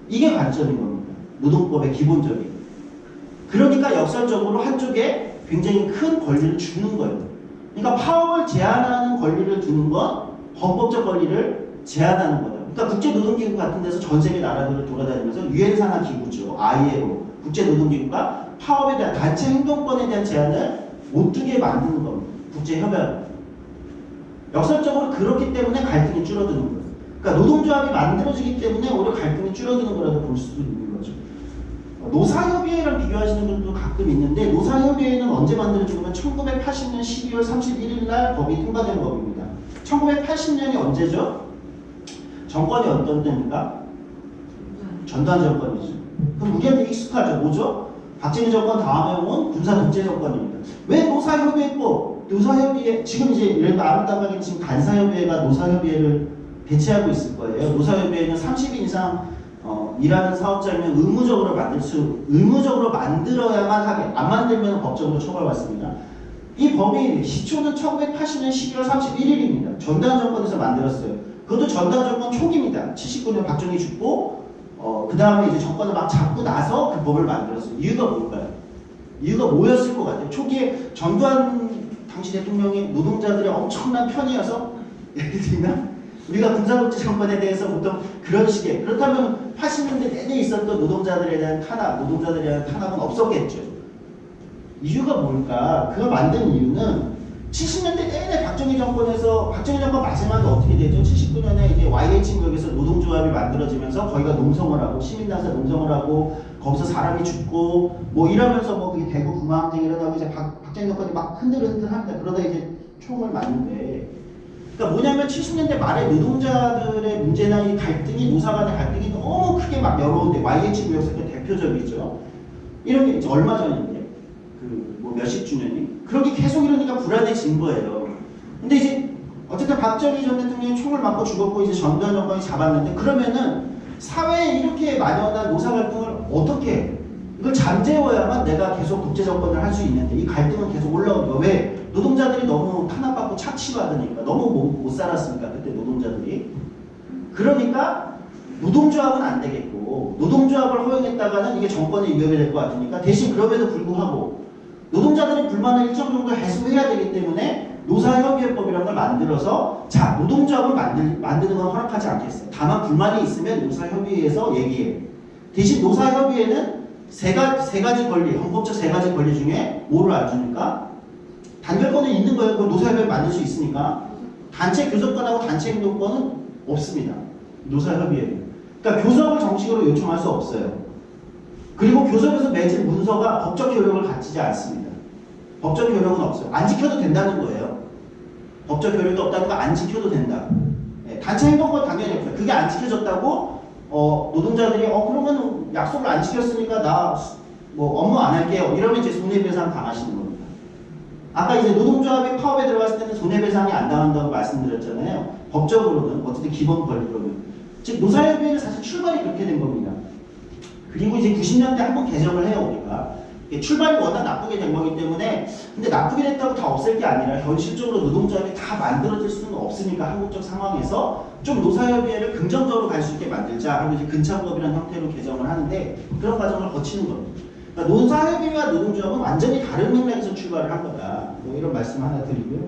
이게 관점인 겁니다. 노동법의 기본적인. 그러니까 역설적으로 한쪽에 굉장히 큰 권리를 주는 거예요. 그러니까 파업을 제한하는 권리를 두는 건 헌법적 권리를 제한하는 거예요. 그러니까 국제노동기구 같은 데서 전 세계 나라들을 돌아다니면서 유엔 산하 기구죠. ILO 국제노동기구가 파업에 대한 단체 행동권에 대한 제한을 못 두게 만드는 겁니다. 국제협약. 역설적으로 그렇기 때문에 갈등이 줄어드는 거예요. 그러니까 노동조합이 만들어지기 때문에 오히려 갈등이 줄어드는 거라고 볼 수도 있는 거죠. 노사협의회랑 비교하시는 분도 가끔 있는데 노사협의회는 언제 만들어지냐면 1980년 12월 31일 날 법이 통과된 법입니다. 1980년이 언제죠? 정권이 어떤 때입니까? 전두환 정권이죠. 그럼 우리한테 익숙하죠. 뭐죠? 박정희 정권 다음에 온 군사 독재 정권입니다. 왜 노사협의회법, 노사협의회 지금 이제 이런 아름다움하게 지금 간사협의회가 노사협의회를 대체하고 있을 거예요. 노사협의회는 30인 이상 일하는 사업자면 의무적으로 만들어야만 하게, 안 만들면 법적으로 처벌받습니다. 이 법이 시초는 1980년 12월 31일입니다. 전두환 정권에서 만들었어요. 그것도 전두환 정권 초기입니다. 79년 박정희 죽고 그 다음에 이제 정권을 막 잡고 나서 그 법을 만들었어요. 이유가 뭘까요? 이유가 뭐였을 것 같아요? 초기에 전두환 당시 대통령이 노동자들의 엄청난 편이어서 예를 들면 우리가 군사독재 정권에 대해서 보통 그런 식의 그렇다면 80년대 내내 있었던 노동자들에 대한 탄압은 없었겠죠. 이유가 뭘까? 그걸 만든 이유는 70년대 내내 박정희 정권 마지막에 어떻게 되죠? 79년에 이제 YH구역에서 노동조합이 만들어지면서 거기가 농성을 하고 시민단체 농성을 하고 거기서 사람이 죽고 뭐 이러면서 뭐 그게 대구 부마항쟁이 일어나고 이제 박정희 정권이 막 흔들흔들합니다. 그러다 이제 총을 맞는데 그러니까 뭐냐면 70년대 말에 노동자들의 문제나 이 갈등이 노사 간의 갈등이 너무 크게 막 열어오는데 YH구역에서 대표적이죠. 이런 게 이제 얼마 전인데 그 뭐 몇십 주년이 그렇게 계속 이러니까 불안해진 거예요. 근데 이제 어쨌든 박정희 전 대통령이 총을 맞고 죽었고 이제 전두환 정권이 잡았는데 그러면은 사회에 이렇게 만연한 노사 갈등을 어떻게 이걸 잠재워야만 내가 계속 독재 정권을 할 수 있는데 이 갈등은 계속 올라오는 거예요. 왜? 노동자들이 너무 탄압받고 차치받으니까 너무 못 살았으니까 그때 노동자들이. 그러니까 노동조합은 안 되겠고 노동조합을 허용했다가는 이게 정권에 위협이 될 것 같으니까 대신 그럼에도 불구하고 노동자들의 불만을 일정 정도 해소해야 되기 때문에 노사협의회법이라는 걸 만들어서 자 노동조합을 만드는 건 허락하지 않겠어요. 다만 불만이 있으면 노사협의회에서 얘기해. 대신 노사협의회는 세 가지 권리, 헌법적 세 가지 권리 중에 뭐를 안 주니까 단결권은 있는 거예요. 그럼 노사협의회 만들 수 있으니까. 단체 교섭권하고 단체 행동권은 없습니다. 노사협의회는. 그러니까 교섭을 정식으로 요청할 수 없어요. 그리고 교섭에서 맺은 문서가 법적 효력을 갖지 않습니다. 법적 효력은 없어요. 안 지켜도 된다는 거예요. 법적 효력이 없다는 거 안 지켜도 된다. 네, 단체 행동권 당연히 없어요. 그게 안 지켜졌다고 노동자들이 그러면 약속을 안 지켰으니까 나 뭐 업무 안 할게요. 이러면 이제 손해배상 당하시는 겁니다. 아까 이제 노동조합이 파업에 들어갔을 때는 손해배상이 안 당한다고 말씀드렸잖아요. 법적으로는 어쨌든 기본 권리로는. 즉 노사협의회는 사실 출발이 그렇게 된 겁니다. 그리고 이제 90년대 한 번 개정을 해요 우리가. 이게 출발이 워낙 나쁘게 된 거기 때문에 근데 나쁘게 됐다고 다 없앨 게 아니라 현실적으로 노동조합이 다 만들어질 수는 없으니까 한국적 상황에서 좀 노사협의회를 긍정적으로 갈 수 있게 만들자 하고 이제 근창법이라는 형태로 개정을 하는데 그런 과정을 거치는 겁니다. 그러니까 노사협의회와 노동조합은 완전히 다른 맥락에서 출발을 한 거다. 뭐 이런 말씀 하나 드리고요.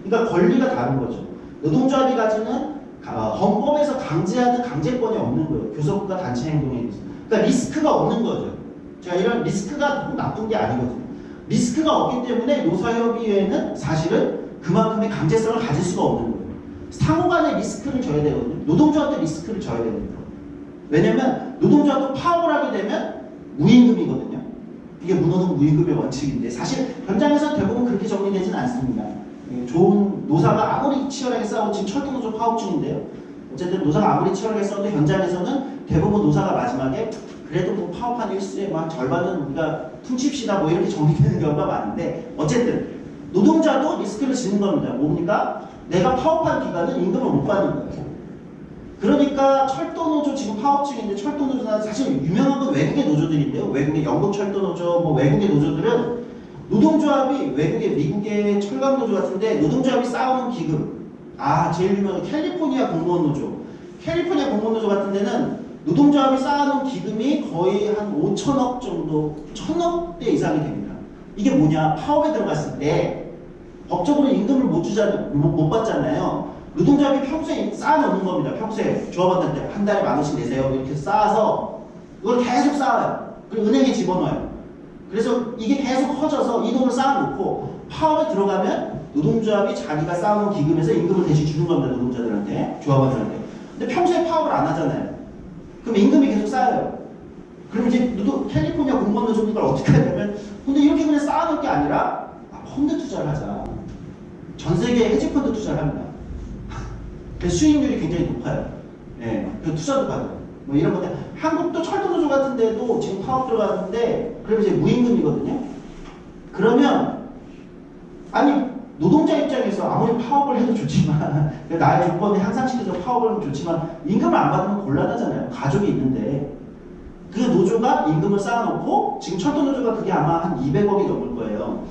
그러니까 권리가 다른 거죠. 노동조합이 가지는 헌법에서 강제하는 강제권이 없는 거예요. 교섭과 단체 행동에 있어서. 그러니까 리스크가 없는 거죠. 제가 이런 리스크가 나쁜 게 아니거든요. 리스크가 없기 때문에 노사협의회는 사실은 그만큼의 강제성을 가질 수가 없는 거예요. 상호 간의 리스크를 져야 되거든요. 노동조합도 리스크를 져야 됩니다. 왜냐면 노동조합도 파업을 하게 되면 무임금이거든요. 이게 문호동 무임금의 원칙인데 사실 현장에서 대부분 그렇게 정리되지는 않습니다. 좋은 노사가 아무리 치열하게 싸우고 지금 철도노조 파업 중인데요. 어쨌든 노사가 아무리 치열하게 싸워도 현장에서는 대부분 노사가 마지막에 그래도 뭐 파업한 일수의 뭐 절반은 우리가 퉁칩시다 뭐 이렇게 정리되는 경우가 많은데 어쨌든 노동자도 리스크를 지는 겁니다. 뭡니까? 내가 파업한 기간은 임금을 못 받는 거예요. 그러니까 철도노조 지금 파업 중인데 철도노조는 사실 유명한 건 외국의 노조들인데요. 외국의 영국 철도노조, 뭐 외국의 노조들은 노동조합이 외국의 미국의 철강노조 같은데 노동조합이 쌓아놓은 기금 제일 유명한 캘리포니아 공무원노조 캘리포니아 공무원노조 같은 데는 노동조합이 쌓아놓은 기금이 거의 한 5천억 정도 1,000억대 이상이 됩니다. 이게 뭐냐 파업에 들어갔을 때 법적으로 임금을 못 받잖아요. 노동조합이 평소에 쌓아놓는 겁니다. 평소에 조합원한테 한 달에 10,000원씩 내세요 이렇게 쌓아서 이걸 계속 쌓아요. 그리고 은행에 집어넣어요. 그래서 이게 계속 커져서 이 돈을 쌓아놓고 파업에 들어가면 노동조합이 자기가 쌓아놓은 기금에서 임금을 대신 주는 겁니다. 노동자들한테, 조합원들한테. 근데 평소에 파업을 안 하잖아요. 그럼 임금이 계속 쌓여요. 그럼 이제 캘리포니아 공무원 노조는 이걸 어떻게 하냐면 근데 이렇게 그냥 쌓아놓을 게 아니라 펀드 투자를 하자. 전 세계에 헤지펀드 투자를 합니다. 수익률이 굉장히 높아요. 예, 그 투자도 받아요. 뭐 이런 건데 한국도 철도노조 같은 데도 지금 파업 들어갔는데 그럼 이제 무임금이거든요. 그러면 아니 노동자 입장에서 아무리 파업을 해도 좋지만 나의 조건에 향상시켜서 파업을 하면 좋지만 임금을 안 받으면 곤란하잖아요. 가족이 있는데 그 노조가 임금을 쌓아놓고 지금 철도노조가 그게 아마 한 200억이 넘을 거예요.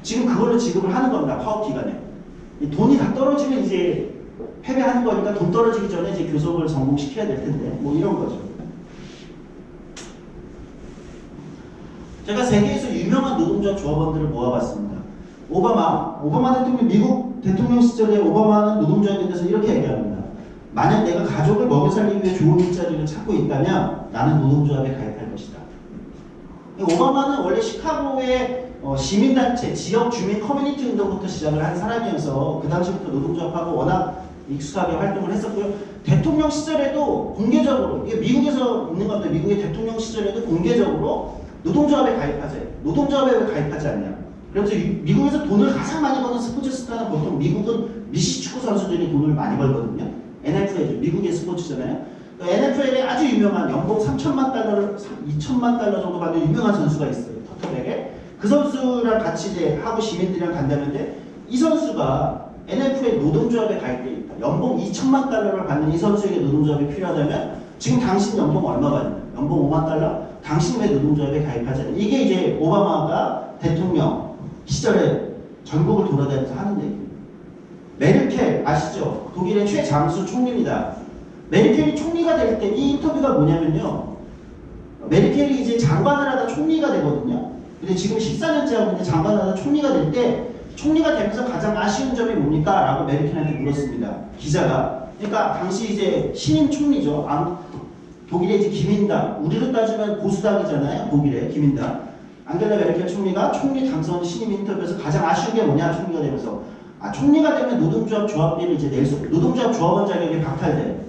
지금 그걸로 지급을 하는 겁니다. 파업 기간에. 돈이 다 떨어지면 이제 패배하는 거니까 돈 떨어지기 전에 이제 교섭을 성공시켜야 될 텐데 뭐 이런 거죠. 제가 세계에서 유명한 노동조합 조합원들을 모아봤습니다. 오바마 대통령 미국 대통령 시절에 오바마는 노동조합에 대해서 이렇게 얘기합니다. 만약 내가 가족을 먹여 살리기 위해 좋은 일자리를 찾고 있다면 나는 노동조합에 가입할 것이다. 오바마는 원래 시카고의 시민단체, 지역 주민 커뮤니티 운동부터 시작을 한 사람이어서 그 당시부터 노동조합하고 워낙 익숙하게 활동을 했었고요. 대통령 시절에도 공개적으로 이게 미국에서 있는 건데 미국의 대통령 시절에도 공개적으로 노동조합에 가입하세요. 노동조합에 왜 가입하지 않냐? 그래서 미국에서 돈을 가장 많이 버는 스포츠 스타는 보통 미국은 미시 축구 선수들이 돈을 많이 벌거든요. NFL 미국의 스포츠잖아요. NFL에 아주 유명한 연봉 3천만 달러, 2천만 달러 정도 받는 유명한 선수가 있어요. 터터백에 그 선수랑 같이 이제 하고 시민들이랑 간다는데 이 선수가 NFL 노동조합에 가입돼 있다. 연봉 2천만 달러를 받는 이 선수에게 노동조합이 필요하다면 지금 당신 연봉 얼마 받냐? 연봉 5만 달러? 당신 왜 노동조합에 가입하지 않냐? 이게 이제 오바마가 대통령 시절에 전국을 돌아다니면서 하는 얘기입니다. 메르켈 아시죠? 독일의 최장수 총리입니다. 메르켈이 총리가 될 때 이 인터뷰가 뭐냐면요. 메르켈이 이제 장관을 하다 총리가 되거든요. 근데 지금 14년째 하고 있는데 장관을 하다 총리가 될 때 총리가 되면서 가장 아쉬운 점이 뭡니까? 라고 메르켈한테 물었습니다. 기자가. 그러니까 당시 이제 신임 총리죠. 독일의 이제 기민당, 우리로 따지면 보수당이잖아요. 독일의 기민당. 앙겔라 메르켈 총리가 총리 당선 신임 인터뷰에서 가장 아쉬운 게 뭐냐? 총리가 되면서 총리가 되면 노동조합 조합비를 이제 노동조합 조합원 자격이 박탈돼.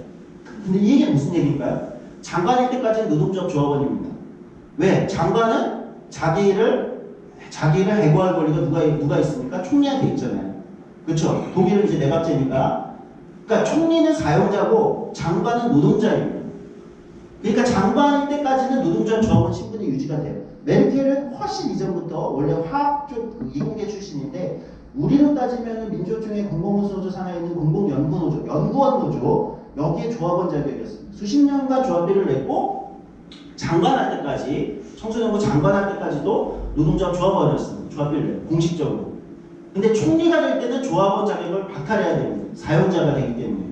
근데 이게 무슨 얘기일까요? 장관일 때까지는 노동조합 조합원입니다. 왜? 장관은 자기를 해고할 권리가 누가 있습니까? 총리한테 있잖아요. 그렇죠? 독일은 이제 내각제니까. 그러니까 총리는 사용자고 장관은 노동자입니다. 그러니까 장관일 때까지는 노동조합 조합원 신분이 유지가 돼요. 메르켈은 훨씬 이전부터 원래 화학 쪽 이공계 출신인데 우리로 따지면 민주노총의 공공노조 산하에 있는 공공연구노조, 연구원노조 여기에 조합원 자격이었습니다. 수십 년간 조합비를 냈고 장관할 때까지 청소년부 장관할 때까지도 노동조합 조합원이었습니다. 조합비를 내고 공식적으로. 근데 총리가 될 때는 조합원 자격을 박탈해야 됩니다. 사용자가 되기 때문에.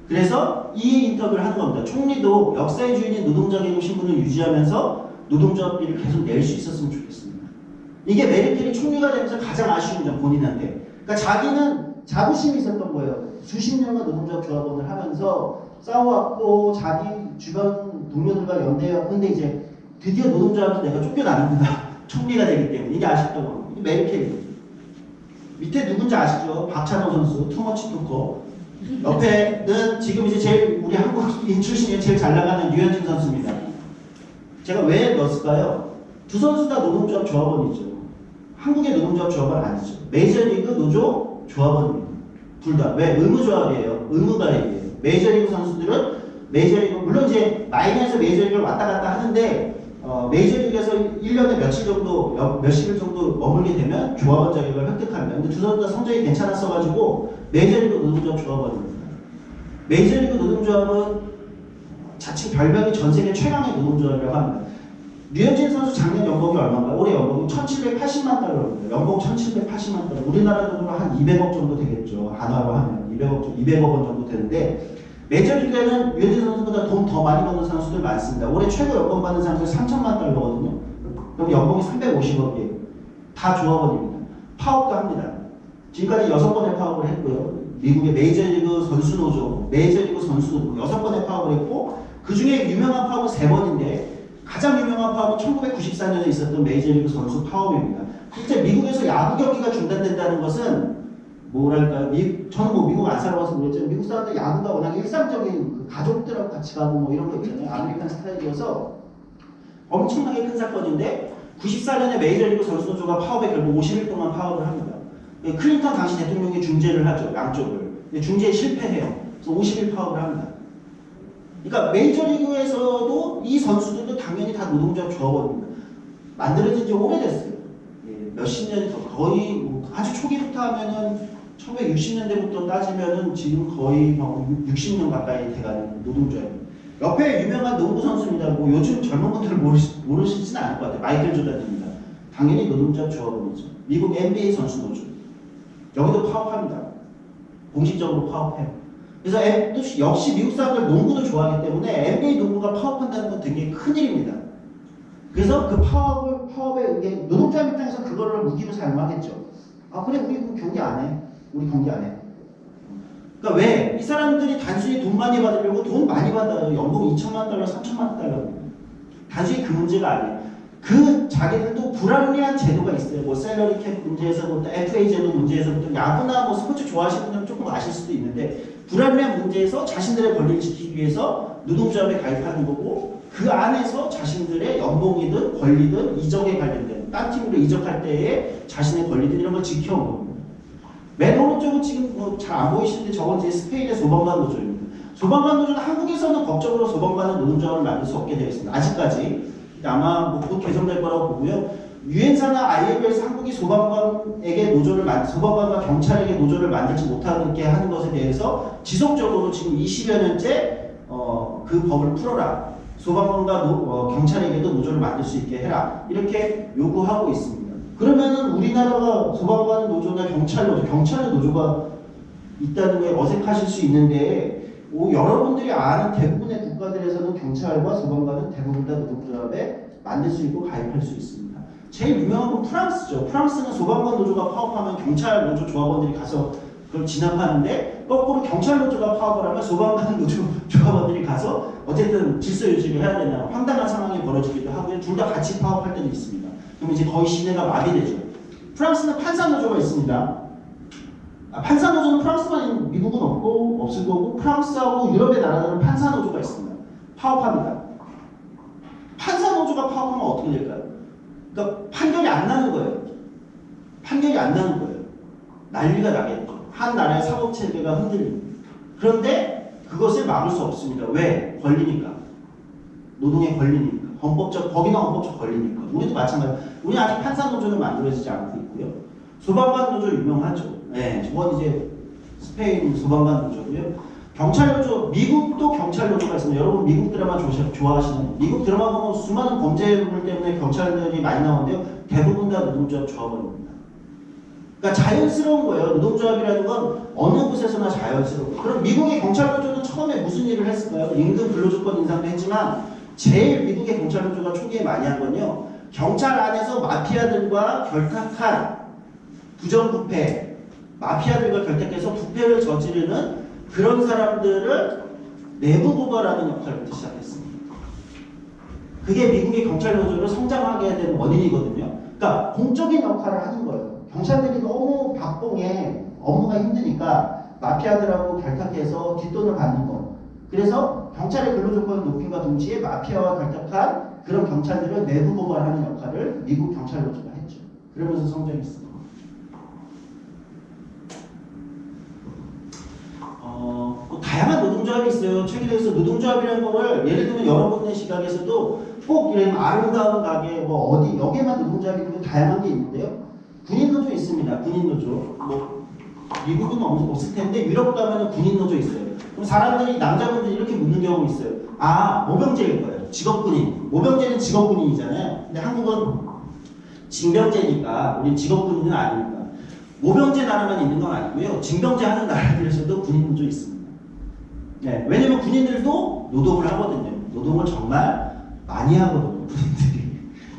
그래서 이 인터뷰를 하는 겁니다. 총리도 역사의 주인인 노동자계급 신분을 유지하면서 노동조합비를 계속 낼 수 있었으면 좋겠습니다. 이게 메르켈이 총리가 되면서 가장 아쉬운 점 본인한테. 그러니까 자기는 자부심이 있었던 거예요. 수십 년간 노동조합 조합원을 하면서 싸워왔고 자기 주변 동료들과 연대해왔고 근데 이제 드디어 노동조합에서 내가 쫓겨나는구나. 총리가 되기 때문에 이게 아쉽다고 합니다. 이게 메르켈이에요. 밑에 누군지 아시죠? 박찬호 선수, 투머치 토커. 옆에는 지금 이제 제일 우리 한국인 출신이 제일 잘 나가는 류현진 선수입니다. 제가 왜 넣었을까요? 두 선수 다 노동조합 조합원이죠. 한국의 노동조합 조합원 아니죠. 메이저리그 노조 조합원입니다. 둘 다. 왜? 의무조합이에요. 의무가입이에요. 메이저리그 선수들은 메이저리그 물론 이제 마이너에서 메이저리그를 왔다 갔다 하는데 메이저리그에서 1년에 며칠 정도, 몇십일 정도 머물게 되면 조합원 자격을 획득합니다. 근데 두 선수 다 성적이 괜찮았어가지고 메이저리그 노동조합 조합원입니다. 메이저리그 노동조합은 자칭 별명이 전 세계 최강의 노동조합이라고 합니다. 류현진 선수 작년 연봉이 얼마인가요? 올해 연봉이 1,780만 달러입니다. 연봉 1,780만 달러. 우리나라 돈으로 한 200억 정도 되겠죠. 한화로 하면 200억 원 정도 되는데 메이저리그에는 류현진 선수보다 돈 더 많이 버는 선수들 많습니다. 올해 최고 연봉 받는 사람들 3천만 달러거든요. 그럼 연봉이 350억이에요. 다 조합원입니다. 파업도 합니다. 지금까지 6번의 파업을 했고요. 미국의 메이저리그 선수노조, 메이저리그 선수노조 6번의 파업을 했고 그 중에 유명한 파업은 3번인데 가장 유명한 파업은 1994년에 있었던 메이저리그 선수 파업입니다. 실제 미국에서 야구 경기가 중단된다는 것은 뭐랄까요? 저는 뭐 미국 안 살아봐서 모르겠지만 미국 사람들 야구가 워낙 일상적인 그 가족들하고 같이 가고 뭐 이런 거 있잖아요. 아메리칸 스타일이어서 엄청나게 큰 사건인데 94년에 메이저리그 선수노조가 파업에 결국 50일 동안 파업을 합니다. 클린턴 당시 대통령이 중재를 하죠. 양쪽을. 근데 중재에 실패해요. 그래서 50일 파업을 합니다. 그러니까 메이저리그에서도 이 선수들도 당연히 다 노동조합 조합원입니다. 만들어진 지 오래됐어요. 몇십 년이 더 거의 뭐 아주 초기부터 하면은 1960년대부터 따지면은 지금 거의 60년 가까이 돼가는 노동조합입니다. 옆에 유명한 농구 선수입니다. 뭐 요즘 젊은 분들 모르시지는 않을 것 같아요. 마이클 조던입니다. 당연히 노동조합 조합원이죠. 미국 NBA 선수 노조. 여기도 파업합니다. 공식적으로 파업해요. 그래서 역시 미국 사람들 농구도 좋아하기 때문에 NBA 농구가 파업한다는 건 굉장히 큰일입니다. 그래서 그 파업에 이게 노동자 입장에서 그거를 무기로 사용하겠죠. 아 그래 우리 경기 안 해. 우리 경기 안 해. 그러니까 왜? 이 사람들이 단순히 돈 많이 받으려고 돈 많이 받아요. 연봉 2천만 달러, 3천만 달러. 단순히 그 문제가 아니에요. 그 자기들도 불합리한 제도가 있어요. 뭐 셀러리 캡 문제에서부터 FA 제도 문제에서부터 야구나 뭐 스포츠 좋아하시는 분들은 조금 아실 수도 있는데 불합리한 문제에서 자신들의 권리를 지키기 위해서 노동조합에 가입하는 거고 그 안에서 자신들의 연봉이든 권리든 이적에 관련된 딴 팀으로 이적할 때의 자신의 권리든 이런 걸 지켜온 겁니다. 맨 오른쪽은 지금 뭐 잘 안 보이시는데 저건 이제 스페인의 소방관 노조입니다. 소방관 노조는 한국에서는 법적으로 소방관은 노동조합을 만들 수 없게 되어 있습니다. 아직까지. 아마 뭐 곧 개정될 거라고 보고요. 유엔사나 ILO에서 한국이 소방관에게 소방관과 경찰에게 노조를 만들지 못하게 하는 것에 대해서 지속적으로 지금 20여 년째 그 법을 풀어라. 소방관과 경찰에게도 노조를 만들 수 있게 해라. 이렇게 요구하고 있습니다. 그러면은 우리나라가 소방관 노조나 경찰 노조가 있다는 게 어색하실 수 있는데 여러분들이 아는 대부분의 국가들에서는 경찰과 소방관은 대부분 다 노동조합에 만들 수 있고 가입할 수 있습니다. 제일 유명한 건 프랑스죠. 프랑스는 소방관 노조가 파업하면 경찰 노조 조합원들이 가서 그걸 진압하는데 거꾸로 경찰 노조가 파업을 하면 소방관 노조 조합원들이 가서 어쨌든 질서 유지를 해야 되나 황당한 상황이 벌어지기도 하고요. 둘 다 같이 파업할 때도 있습니다. 그럼 이제 거의 시내가 마비되죠. 프랑스는 판사 노조가 있습니다. 판사 노조는 프랑스만 미국은 없을 거고 프랑스하고 유럽의 나라들은 판사 노조가 있습니다. 파업합니다. 판사 노조가 파업하면 어떻게 될까요? 그러니까 판결이 안 나는 거예요. 판결이 안 나는 거예요. 난리가 나겠죠. 한 나라의 사법 체계가 흔들립니다. 그런데 그것을 막을 수 없습니다. 왜? 권리니까. 노동의 권리니까. 헌법적, 거기는 헌법적 권리니까. 우리도 마찬가지. 우리 아직 판사노조는 만들어지지 않고 있고요. 소방관 노조 유명하죠. 네, 저건 이제 스페인 소방관 노조고요. 경찰 노조, 미국도 경찰 노조가 있습니다. 여러분 미국 드라마 좋아하시나요? 미국 드라마 보면 수많은 범죄물 때문에 경찰들이 많이 나오는데요. 대부분 다 노동조합 조합원입니다. 그러니까 자연스러운 거예요. 노동조합이라는 건 어느 곳에서나 자연스럽고. 그럼 미국의 경찰 노조는 처음에 무슨 일을 했을까요? 임금 근로조건 인상도 했지만 제일 미국의 경찰 노조가 초기에 많이 한 건요. 경찰 안에서 마피아들과 결탁한 부정부패, 마피아들과 결탁해서 부패를 저지르는 그런 사람들을 내부 고발하는 역할부터 시작했습니다. 그게 미국의 경찰 노조를 성장하게 된 원인이거든요. 그러니까 공적인 역할을 하는 거예요. 경찰들이 너무 박봉에 업무가 힘드니까 마피아들하고 결탁해서 뒷돈을 받는 거. 그래서 경찰의 근로조건을 높임과 동시에 마피아와 결탁한 그런 경찰들을 내부 고발하는 역할을 미국 경찰 노조가 했죠. 그러면서 성장했습니다. 다양한 노동조합이 있어요. 최근에 대해서 노동조합이라는 거를 예를 들면 여러분의 시각에서도 꼭 이런 아름다운 가게 뭐 어디 여기에만 노동조합이 있고 다양한 게 있는데요. 군인노조 있습니다. 군인노조. 뭐 미국은 없을 텐데 유럽 가면은 군인노조 있어요. 그럼 사람들이 남자분들이 이렇게 묻는 경우 있어요. 아 모병제일 거예요. 직업군인. 모병제는 직업군인이잖아요. 근데 한국은 징병제니까 우린 직업군인은 아니니까. 모병제 나라만 있는 건 아니고요. 징병제 하는 나라들에서도 군인노조 있습니다. 네, 왜냐면 군인들도 노동을 하거든요. 노동을 정말 많이 하거든요. 군인들이.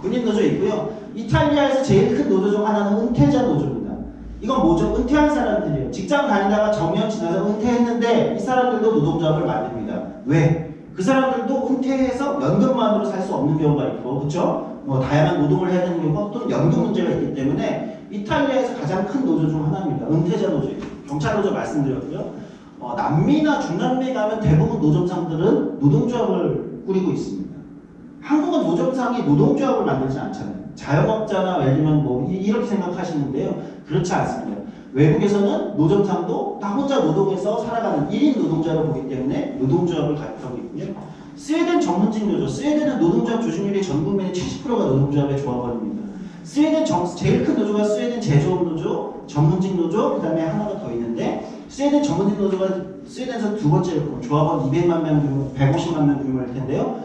군인노조 있고요. 이탈리아에서 제일 큰 노조 중 하나는 은퇴자 노조입니다. 이건 뭐죠? 은퇴한 사람들이에요. 직장 다니다가 정년 지나서 은퇴했는데 이 사람들도 노동조합을 만듭니다. 왜? 그 사람들도 은퇴해서 연금만으로 살 수 없는 경우가 있고, 그렇죠? 뭐 다양한 노동을 해야 되는 경우가 또는 연금 문제가 있기 때문에 이탈리아에서 가장 큰 노조 중 하나입니다. 은퇴자 노조예요. 경찰 노조 말씀드렸고요. 남미나 중남미에 가면 대부분 노점상들은 노동조합을 꾸리고 있습니다. 한국은 노점상이 노동조합을 만들지 않잖아요. 자영업자나 예를 들면 뭐 이렇게 생각하시는데요. 그렇지 않습니다. 외국에서는 노점상도 다 혼자 노동해서 살아가는 1인 노동자로 보기 때문에 노동조합을 가입하고 있고요. 스웨덴 전문직 노조, 스웨덴은 노동조합 조직률이 전 국민의 70%가 노동조합의 조합원입니다. 스웨덴 제일 큰 노조가 스웨덴 제조업 노조, 전문직 노조, 그 다음에 하나가 더 있는데 스웨덴 전문직 노조가 스웨덴에서 두 번째로 조합원 200만 명 규모, 150만 명 규모일 텐데요.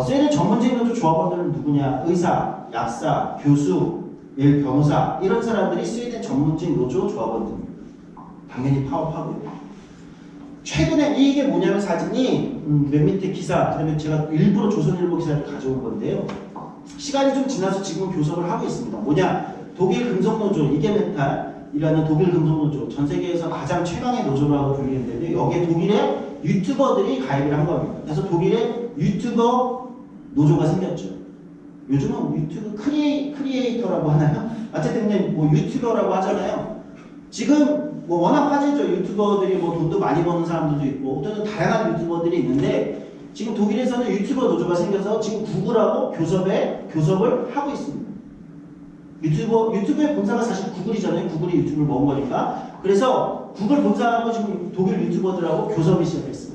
스웨덴 전문직 노조 조합원들은 누구냐? 의사, 약사, 교수, 변호사 이런 사람들이 스웨덴 전문직 노조 조합원들입니다. 당연히 파업하고요. 최근에 이게 뭐냐면 사진이 맨 밑에 기사, 그다음에 제가 일부러 조선일보 기사를 가져온 건데요. 시간이 좀 지나서 지금 교섭을 하고 있습니다. 뭐냐? 독일 금속노조 이게메탈이라는 독일 금속노조 전 세계에서 가장 최강의 노조라고 불리는데요. 여기에 독일의 유튜버들이 가입을 한 겁니다. 그래서 독일에 유튜버 노조가 생겼죠. 요즘은 유튜브 크리에이터라고 하나요? 어쨌든 그냥 뭐 유튜버라고 하잖아요. 지금 뭐 워낙 화제죠. 유튜버들이 뭐 돈도 많이 버는 사람들도 있고 또는 다양한 유튜버들이 있는데 지금 독일에서는 유튜버 노조가 생겨서 지금 구글하고 교섭을 하고 있습니다. 유튜브의 본사가 사실 구글이잖아요. 구글이 유튜브를 먹은 거니까. 그래서 구글 본사하고 지금 독일 유튜버들하고 교섭을 시작했습니다.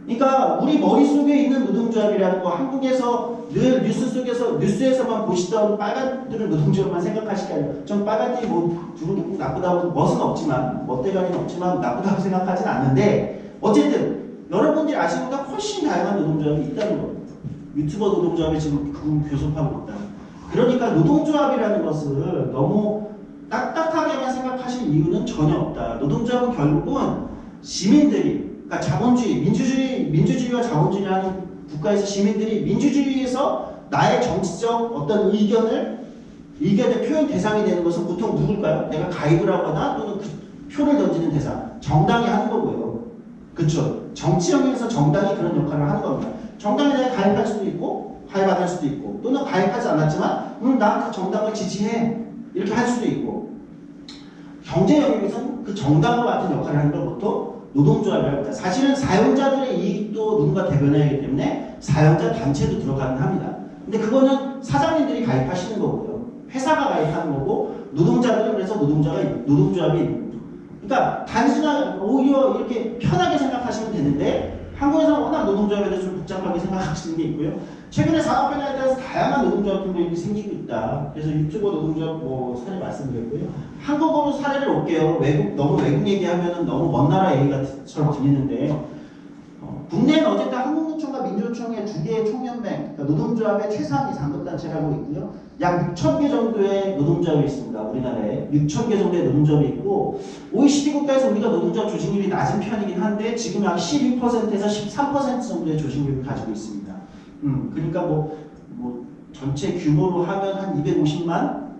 그러니까 우리 머릿속에 있는 노동조합이라는 거 한국에서 늘 뉴스에서만 보시던 빨간들은 노동조합만 생각하시게 아니라 전 빨간들이 뭐 두루두루 나쁘다고 멋은 없지만 멋대가리는 없지만 나쁘다고 생각하진 않는데 어쨌든 여러분들이 아시는 것보다 훨씬 다양한 노동조합이 있다는 겁니다. 유튜버 노동조합이 지금 교섭하고 있다. 그러니까 노동조합이라는 것을 너무 딱딱하게만 생각하실 이유는 전혀 없다. 노동조합은 결국은 시민들이 그러니까 자본주의, 민주주의와 자본주의라는 국가에서 시민들이 민주주의에서 나의 정치적 어떤 의견의 표현 대상이 되는 것은 보통 누굴까요? 내가 가입을 하거나 또는 그 표를 던지는 대상, 정당이 하는 거고요. 그렇죠? 정치 영역에서 정당이 그런 역할을 하는 겁니다. 정당에 내가 가입할 수도 있고 가입 안 할 수도 있고 또는 가입하지 않았지만 나 그 정당을 지지해 이렇게 할 수도 있고 경제 영역에서는 그 정당과 같은 역할을 하는 걸 보통 노동조합이라고 합니다. 사실은 사용자들의 이익도 누군가 대변해야 하기 때문에 사용자 단체도 들어가긴 합니다. 근데 그거는 사장님들이 가입하시는 거고요. 회사가 가입하는 거고 노동자들은 그래서 노동조합이 있는 거죠. 그러니까 단순한 오히려 이렇게 편하게 생각하시면 되는데 한국에서는 워낙 노동조합에 대해서 좀 복잡하게 생각하시는 게 있고요. 최근에 산업 변화에 따라서 다양한 노동조합들이 생기고 있다. 그래서 유튜버 노동조합 뭐 사례 말씀드렸고요. 한국으로 사례를 올게요. 너무 외국 얘기하면 너무 먼 나라 얘기처럼 들리는데 국내는 어쨌든 한국노총과 민주노총의 두 개의 총연맹, 그러니까 노동조합의 최상위 상급단체라고 있고요. 약 6,000개 정도의 노동조합이 있습니다. 우리나라에 6,000개 정도의 노동조합이 있고 OECD 국가에서 우리가 노동조합 조직률이 낮은 편이긴 한데 지금 약 12%에서 13% 정도의 조직률을 가지고 있습니다. 그러니까 뭐 전체 규모로 하면 한 250만,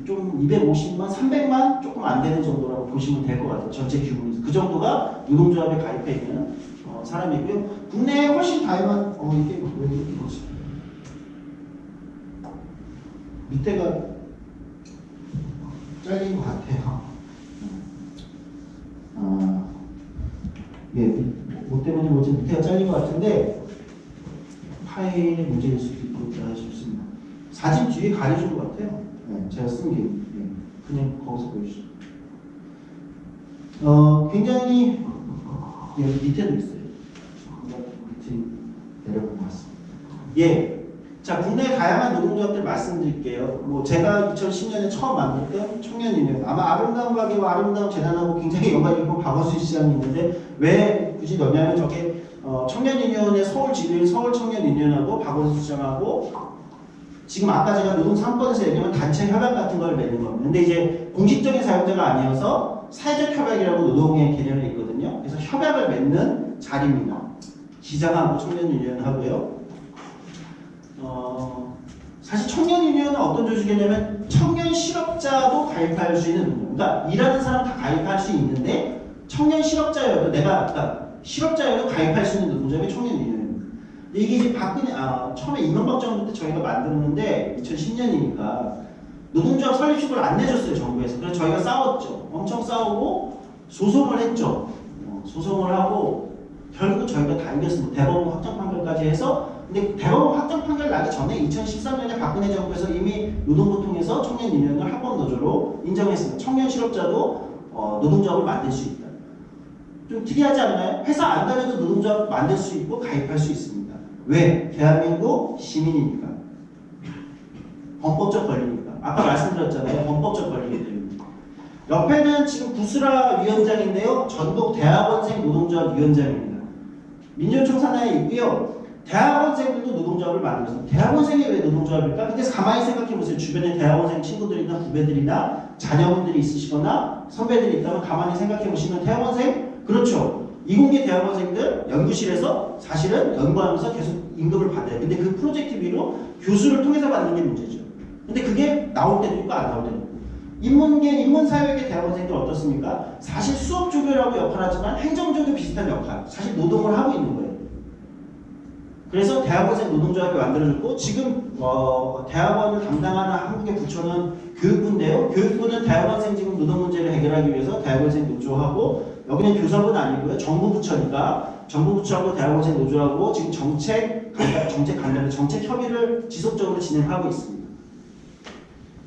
좀 250만, 300만 조금 안 되는 정도라고 보시면 될 것 같아요. 전체 규모에서 그 정도가 노동조합에 가입해 있는 사람이고요. 국내에 훨씬 다양한 이게 왜 이렇게 뭐지? 밑에가 잘린 것 같아요. 예, 뭐 때문에 뭐지 밑에가 잘린 것 같은데 파일의 문제일 수도 있고 싶습니다. 사진 뒤에 가려준 것 같아요. 네, 제가 쓴 게 그냥 거기서 보여주죠. 굉장히 밑에도 있어요. 밑에 내려본 것 같습니다. 예. 자, 국내 다양한 노동조합들 말씀드릴게요. 뭐 제가 2010년에 처음 만났던 청년유니언, 아마 아름다운 가게와 아름다운 재단하고 굉장히 연관이 있고 박원순 시장이 있는데 왜 굳이 넣냐면 저게 청년유니언의 서울 지부인 서울청년유니언하고 박원순 시장하고 지금 아까 제가 노동 3번에서 얘기하면 단체 협약 같은 걸 맺는 겁니다. 근데 이제 공식적인 사용자가 아니어서 사회적 협약이라고 노동의 개념이 있거든요. 그래서 협약을 맺는 자리입니다. 시장하고 청년유니언하고요. 사실 청년유니언은 어떤 조직이냐면 청년 실업자도 가입할 수 있는 노동. 그러니까 일하는 사람 다 가입할 수 있는데 청년 실업자여도 그러니까 실업자여도 가입할 수 있는 노동조합이 청년유니언입니다. 근데 이게 이제 처음에 이명박 정부 때 저희가 만들었는데 2010년이니까 노동조합 설립식을 안 내줬어요, 정부에서. 그래서 저희가 싸웠죠. 엄청 싸우고 소송을 했죠. 소송을 하고 결국 저희가 다 이겼습니다. 대법원 확정 판결까지 해서. 근데 대법원 확정 판결 나기 전에 2013년에 박근혜 정부에서 이미 노동부 통해서 청년유니언을 합법노조로 인정했습니다. 청년 실업자도 노동조합을 만들 수 있다. 좀 특이하지 않나요? 회사 안 다녀도 노동조합 만들 수 있고 가입할 수 있습니다. 왜? 대한민국 시민이니까. 헌법적 권리니까. 아까 말씀드렸잖아요. 헌법적 권리이기 때문에. 옆에는 지금 구슬아 위원장인데요. 전국 대학원생 노동조합 위원장입니다. 민주노총 산하에 있고요. 대학원생들도 노동조합을 만들었습니다. 대학원생이 왜 노동조합일까? 근데 가만히 생각해보세요. 주변에 대학원생 친구들이나 후배들이나 자녀분들이 있으시거나 선배들이 있다면 가만히 생각해보시면 대학원생? 그렇죠. 이공계 대학원생들 연구실에서 사실은 연구하면서 계속 임금을 받아요. 근데 그 프로젝트비로 교수를 통해서 받는 게 문제죠. 근데 그게 나올 때도 있고 안 나올 때도 있고. 인문사회계 대학원생들 어떻습니까? 사실 수업조교라고 역할하지만 행정조교 비슷한 역할. 사실 노동을 하고 있는 거예요. 그래서 대학원생 노동조합이 만들어졌고 지금 대학원을 담당하는 한국의 부처는 교육부인데요. 교육부는 대학원생 지금 노동 문제를 해결하기 위해서 대학원생 노조하고 여기는 교섭은 아니고요. 정부 부처니까 정부 부처하고 대학원생 노조하고 지금 정책 협의를 지속적으로 진행하고 있습니다.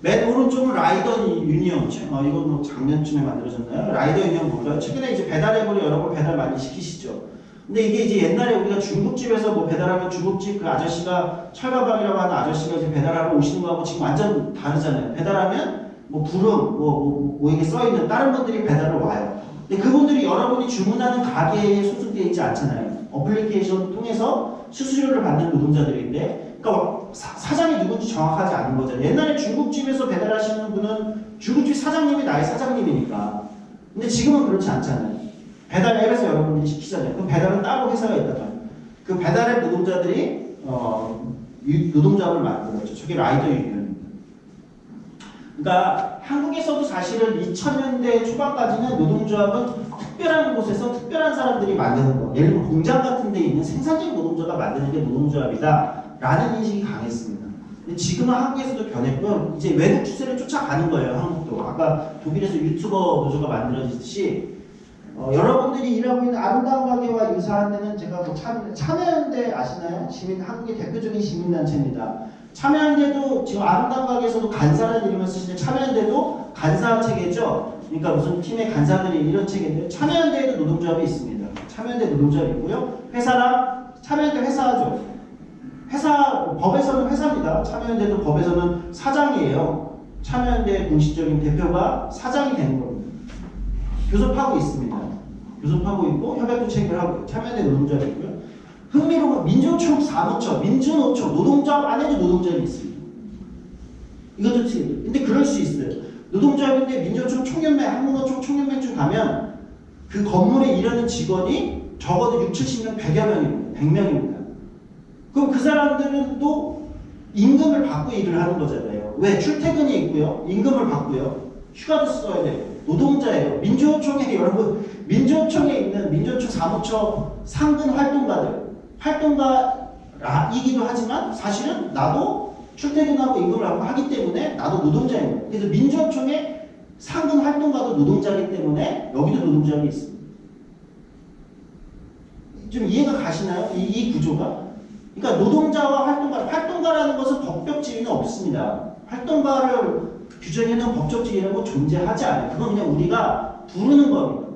맨 오른쪽은 라이더 유니언. 이건 뭐 작년쯤에 만들어졌나요? 라이더 유니언 뭘까요? 최근에 이제 배달앱으로 여러분 배달 많이 시키시죠. 근데 이게 이제 옛날에 우리가 중국집에서 뭐 배달하면 중국집 그 아저씨가 철가방이라고 하는 아저씨가 이제 배달하러 오시는 거하고 지금 완전 다르잖아요. 배달하면 뭐 부름 뭐 이게 써 있는 다른 분들이 배달을 와요. 근데 그분들이 여러분이 주문하는 가게에 소속되어 있지 않잖아요. 어플리케이션 통해서 수수료를 받는 노동자들인데, 그러니까 사장이 누군지 정확하지 않은 거잖아요. 옛날에 중국집에서 배달하시는 분은 중국집 사장님이 나의 사장님이니까. 근데 지금은 그렇지 않잖아요. 배달 앱에서 여러분들이 시키잖아요. 그럼 배달은 따로 회사가 있다면 그 배달 앱 노동자들이 노동조합을 만들었죠. 저게 라이더 유니언입니다. 그러니까 한국에서도 사실은 2000년대 초반까지는 노동조합은 특별한 곳에서 특별한 사람들이 만드는 거. 예를 들면 공장 같은 데 있는 생산적 노동자가 만드는 게 노동조합이다 라는 인식이 강했습니다. 근데 지금은 한국에서도 변했고요. 이제 외국 추세를 쫓아가는 거예요. 한국도. 아까 독일에서 유튜버 노조가 만들어지듯이 여러분들이 일하고 있는 아름다운 가게와 유사한 데는 제가 뭐 참여연대 아시나요? 한국의 대표적인 시민단체입니다. 참여연대도 지금 아름다운 가게에서도 간사라는 이름을 쓰시는데 참여연대도 간사 체계죠. 그러니까 무슨 팀의 간사들이 이런 체계인데 참여연대에도 노동조합이 있습니다. 참여연대 노동조합이 있고요. 회사랑 참여연대 회사죠. 회사 법에서는 회사입니다. 참여연대도 법에서는 사장이에요. 참여연대 공식적인 대표가 사장이 되는 겁니다. 교섭하고 있습니다. 교섭하고 있고 협약도 체결을 하고 참여연대 노동조합이 있고요. 흥미로운 건 민주노총, 사무처, 민주노총, 노동조합 안에도 노동조합이 있습니다. 이것도 틀려요. 근데 그럴 수 있어요. 노동조합인데 민주노총 총연맹, 한국노총 총연맹쯤 가면 그 건물에 일하는 직원이 적어도 6, 70명, 100여 명입니다. 100명입니다. 그럼 그 사람들은 또 임금을 받고 일을 하는 거잖아요. 왜? 출퇴근이 있고요. 임금을 받고요. 휴가도 써야 되고. 노동자예요. 민주노총에 여러분, 민주노총에 있는 민주노총 사무처 상근 활동가들, 활동가이기도 하지만 사실은 나도 출퇴근하고 임금을 하기 때문에 나도 노동자입니다. 그래서 민주노총의 상근 활동가도 노동자이기 때문에 여기도 노동자가 있습니다. 좀 이해가 가시나요? 이 구조가? 그러니까 노동자와 활동가라는 것은 법적 지위는 없습니다. 활동가를 규정해놓은 법적 지위라는 건 존재하지 않아요. 그건 그냥 우리가 부르는 겁니다.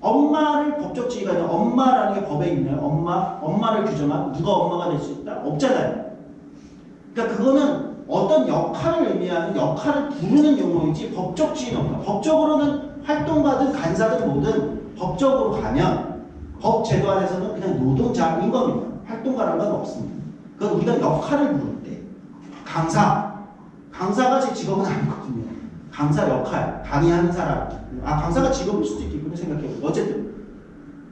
엄마를 법적 지위가 아니라 엄마라는 게 법에 있나요? 엄마를 규정한 누가 엄마가 될 수 있다? 없잖아요. 그러니까 그거는 어떤 역할을 의미하는 역할을 부르는 용어이지 법적 지위는 없다. 법적으로는 활동가든 간사든 뭐든 법적으로 가면 법 제도 안에서는 그냥 노동자인 겁니다. 활동가라는 건 없습니다. 그건 우리가 역할을 부를 때 강사가 제 직업은 아니거든요. 강사 역할, 강의하는 사람. 강사가 직업일 수도 있겠군요. 생각해보면. 어쨌든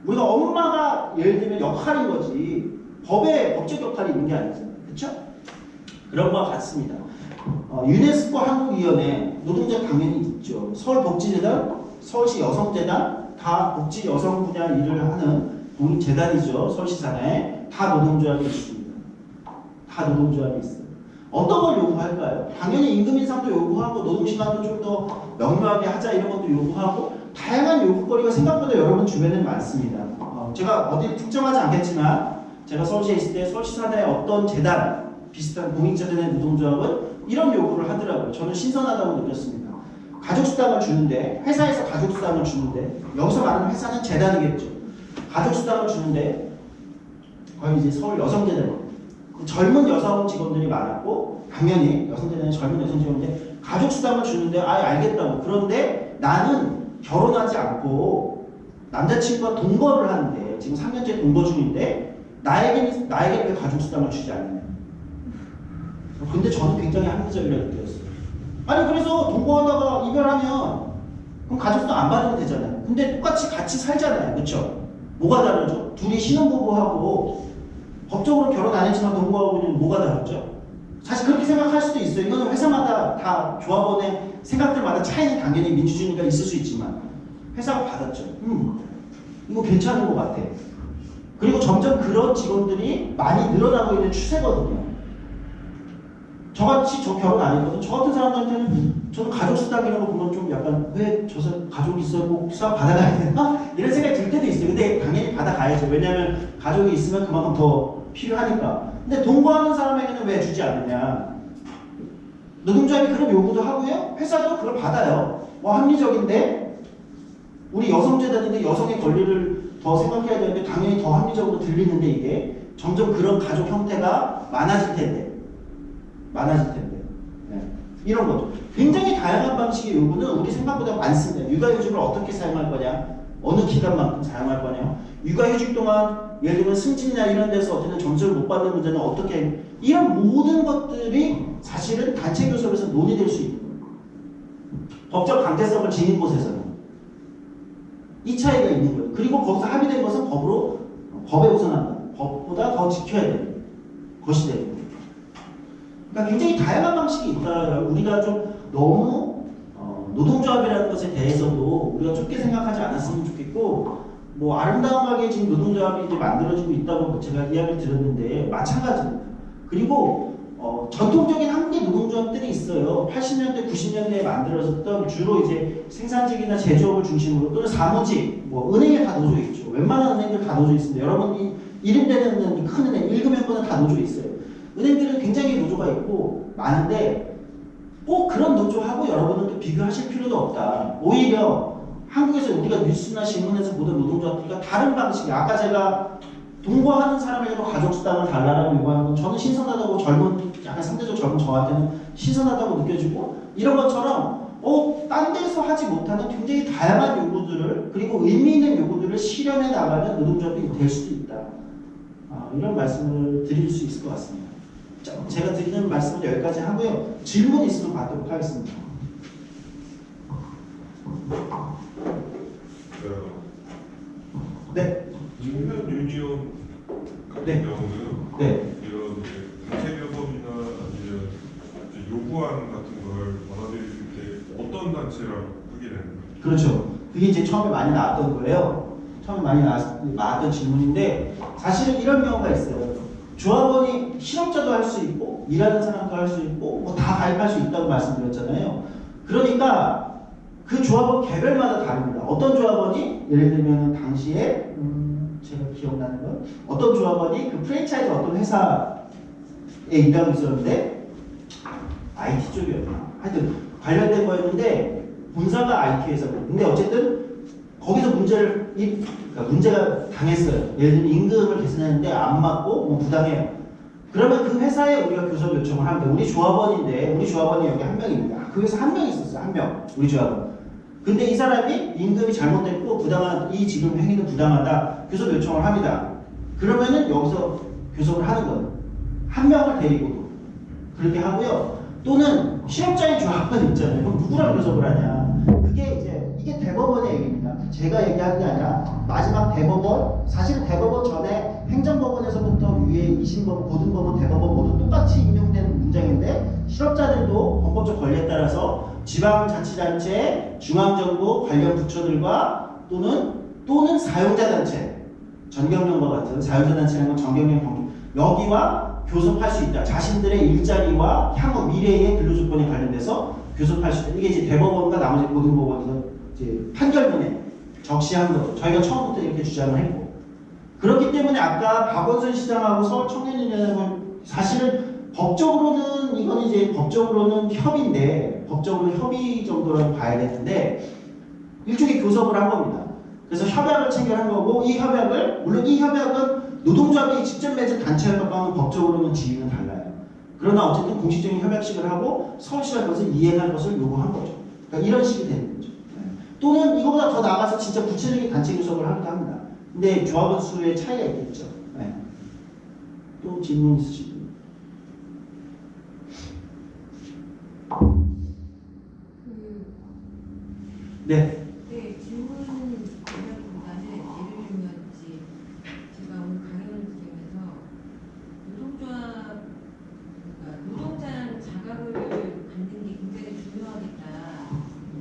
우리가 엄마가 예를 들면 역할인 거지 법에 법적 역할이 있는 게 아니잖아요. 그렇죠? 그런 거와 같습니다. 유네스코 한국위원회 노동자 당연히 있죠. 서울복지재단, 서울시 여성재단 다 복지 여성 분야 일을 하는 공익재단이죠. 서울시 산하에 다 노동조합이 있습니다. 다 노동조합이 있어요. 어떤 걸 요구할까요? 당연히 임금 인상도 요구하고 노동시간도 좀 더 명료하게 하자 이런 것도 요구하고 다양한 요구거리가 생각보다 여러분 주변에 많습니다. 제가 어디 특정하지 않겠지만 제가 서울시에 있을 때 서울시 산하의 어떤 재단 비슷한 공익재단의 노동조합은 이런 요구를 하더라고요. 저는 신선하다고 느꼈습니다. 가족수당을 주는데 회사에서 가족수당을 주는데 여기서 말하는 회사는 재단이겠죠. 가족수당을 주는데 거의 이제 서울 여성재단 젊은 여성 직원들이 많았고 당연히 여성재단에 젊은 여성 직원인데 가족수당을 주는데 알겠다고. 그런데 나는 결혼하지 않고 남자친구와 동거를 하는데 지금 3년째 동거 중인데 나에게 왜 가족수당을 주지 않느냐. 근데 저는 굉장히 합리적이라고 느꼈어요. 아니 그래서 동거하다가 이별하면 그럼 가족수당 안 받으면 되잖아요. 근데 똑같이 같이 살잖아요. 그렇죠? 뭐가 다르죠? 둘이 신혼부부하고 법적으로 결혼 안 했지만 동거하고는 뭐가 다르죠? 사실 그렇게 생각할 수도 있어요. 이거는 회사마다 다 조합원의 생각들마다 차이는 당연히 민주주의니까 있을 수 있지만 회사가 받았죠. 이거 괜찮은 것 같아. 그리고 점점 그런 직원들이 많이 늘어나고 있는 추세거든요. 저같이 저 결혼 안 했거든. 저 같은 사람들한테는 저는 가족수당 이런 거 보면 좀 약간 왜 저 사람 가족이 있어요? 꼭 수당 받아가야 되나? 이런 생각이 들 때도 있어요. 근데 당연히 받아가야죠. 왜냐하면 가족이 있으면 그만큼 더 필요하니까. 근데 동거하는 사람에게는 왜 주지 않느냐? 노동조합이 그런 요구도 하고요. 회사도 그걸 받아요. 합리적인데 우리 여성재단인데 여성의 권리를 더 생각해야 되는데 당연히 더 합리적으로 들리는데 이게 점점 그런 가족 형태가 많아질 텐데. 네. 이런 거죠. 굉장히 다양한 방식의 요구는 우리 생각보다 많습니다. 육아휴직을 어떻게 사용할 거냐, 어느 기간만큼 사용할 거냐, 육아휴직 동안 예를 들면 승진이나 이런 데서 어쨌든 점수를 못 받는 문제는 어떻게, 이런 모든 것들이 사실은 단체 교섭에서 논의될 수 있는 거예요. 법적 강제성을 지닌 곳에서는 이 차이가 있는 거예요. 그리고 거기서 합의된 것은 법에 우선한다. 법보다 더 지켜야 되는 것이 되는 거예요. 그러니까 굉장히 다양한 방식이 있다. 우리가 좀 너무 노동조합이라는 것에 대해서도 우리가 좁게 생각하지 않았으면 좋겠고, 뭐 아름다움하게 지금 노동조합이 이제 만들어지고 있다고 제가 이야기를 들었는데 마찬가지입니다. 그리고 전통적인 한국의 노동조합들이 있어요. 80년대, 90년대에 만들어졌던 주로 이제 생산직이나 제조업을 중심으로 또는 사무직, 뭐 은행에 다 노조 있죠. 웬만한 은행들 다 노조 있습니다. 여러분이 이름되는 은행, 큰 은행, 1금융권은 다 노조 있어요. 은행들은 굉장히 노조가 있고 많은데 꼭 그런 노조하고 여러분은 또 비교하실 필요도 없다. 오히려 한국에서 우리가 뉴스나 신문에서 보던 노동조합들과 다른 방식이 아까 제가 동거하는 사람에게도 가족수당을 달라라고 요구하는 건 저는 신선하다고 젊은 약간 상대적 젊은 저한테는 신선하다고 느껴지고 이런 것처럼 딴 데서 하지 못하는 굉장히 다양한 요구들을 그리고 의미 있는 요구들을 실현해 나가는 노동조합이 될 수도 있다. 이런 말씀을 드릴 수 있을 것 같습니다. 자, 제가 드리는 말씀은 여기까지 하고요. 질문 있으면 받도록 하겠습니다. 네. 중견 유니온 같은 네. 경우는 네. 이런 단체 교섭이나 아니면 요구안 같은 걸 받아들일 때 어떤 단체랑 하게 되는 거예요? 그렇죠. 그게 이제 처음에 많이 나왔던 거예요. 처음에 많이 나왔던 질문인데 사실은 이런 경우가 있어요. 조합원이 실업자도 할 수 있고 일하는 사람도 할 수 있고 뭐 다 가입할 수 있다고 말씀드렸잖아요. 그러니까 그 조합원 개별마다 다릅니다. 어떤 조합원이 예를 들면 당시에 제가 기억나는 건 어떤 조합원이 그 프랜차이즈 어떤 회사에 일하고 있었는데 IT 쪽이었나? 하여튼 관련된 거였는데 본사가 IT 회사거든요. 근데 어쨌든 거기서 문제가 당했어요. 예를 들면 임금을 계산했는데 안 맞고 뭐 부당해요. 그러면 그 회사에 우리가 교섭 요청을 합니다. 우리 조합원인데 우리 조합원이 여기 한 명입니다. 그 회사 한 명 있었어요. 한 명. 우리 조합원. 근데 이 사람이 임금이 잘못됐고 부당한 이 지금 행위는 부당하다. 교섭 요청을 합니다. 그러면은 여기서 교섭을 하는 거예요. 한 명을 데리고도 그렇게 하고요. 또는 실업자의 조합원 있잖아요. 그럼 누구랑 교섭을 하냐? 그게 이제 이게 대법원의 얘기입니다. 제가 얘기하는 게 아니라 마지막 대법원, 사실은 대법원 전에 행정법원에서부터 위에 2심법원, 고등법원, 대법원 모두 똑같이 인용된 문장인데 실업자들도 헌법적 권리에 따라서 지방자치단체, 중앙정부 관련 부처들과 또는 사용자단체, 전경련과 같은 사용자단체라는 건 전경련 경주 여기와 교섭할 수 있다. 자신들의 일자리와 향후 미래의 근로조건에 관련돼서 교섭할 수 있다. 이게 이제 대법원과 나머지 고등법원에서 이제 판결문에 적시한 거죠. 저희가 처음부터 이렇게 주장을 했고. 그렇기 때문에 아까 박원순 시장하고 서울청년위원회는 사실은 법적으로는 이건 이제 법적으로는 협의인데 법적으로는 협의 정도라고 봐야 되는데 일종의 교섭을 한 겁니다. 그래서 협약을 체결한 거고 이 협약을 물론 이 협약은 노동조합이 직접 맺은 단체 협약과는 법적으로는 지위는 달라요. 그러나 어쨌든 공식적인 협약식을 하고 서울시가 그것을 이행할 것을 요구한 거죠. 그러니까 이런 식이 되는 거죠. 또는 이거보다 더 나아가서 진짜 구체적인 단체 교섭을 하기도 합니다. 근데 조합원 수의 차이가 있겠죠. 네. 또 질문 있으시죠? 네. 네, 질문은 보다는 예를 들면 이제 제가 오늘 강연을 들으면서 노동조합, 그러니까 노동자라는 자각을 갖는 게 굉장히 중요하겠다.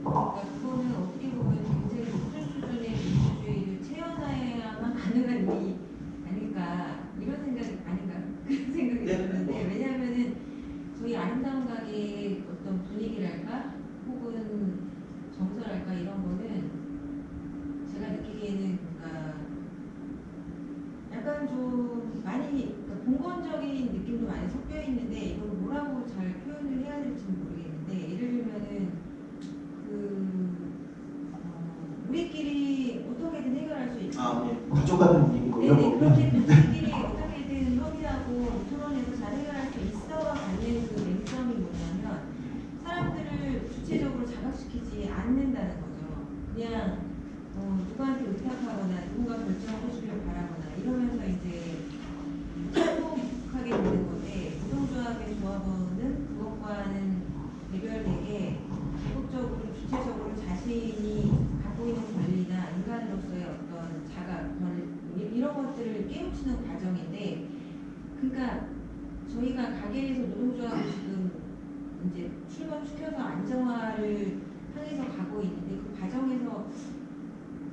그러니까 그거는 어떻게 보면 굉장히 높은 수준의 민주주의를 체현해야만 가능한 일이 아닐까 이런 생각이 아닌가 그런 생각이 들었는데 왜냐하면은 저희 아름다운 가게의 어떤 분위기랄까 혹은 정서랄까 이런 거는 제가 느끼기에는 그러니까 약간 좀 많이 그러니까 공건적인 느낌도 많이 섞여 있는데 이걸 뭐라고 잘 표현을 해야 될지 모르겠는데 예를 들면은 우리끼리 어떻게든 해결할 수 있고 가족 같은 분위기고 이런 네네 거구나. 그렇게 우리끼리 어떻게든 협의하고 토론해서 잘 해결할 수 있어가 갖는 그 맹점이 뭐냐면 사람들을 주체적으로 자각시키지 않는다는 거죠. 그냥 누구한테 의탁하거나 누군가 결정을 해주길 바라거나 이러면서 이제 행복하게 되는 건데 노동조합의 조합원은 그것과는 개별되게 적극적으로 주체적으로 자신이 갖고 있는 권리나 인간으로서의 어떤 자각, 이런 것들을 깨우치는 과정인데 그러니까 저희가 가게에서 노동조합을 지금 이제 출범시켜서 안정화를 향해서 가고 있는데 그 과정에서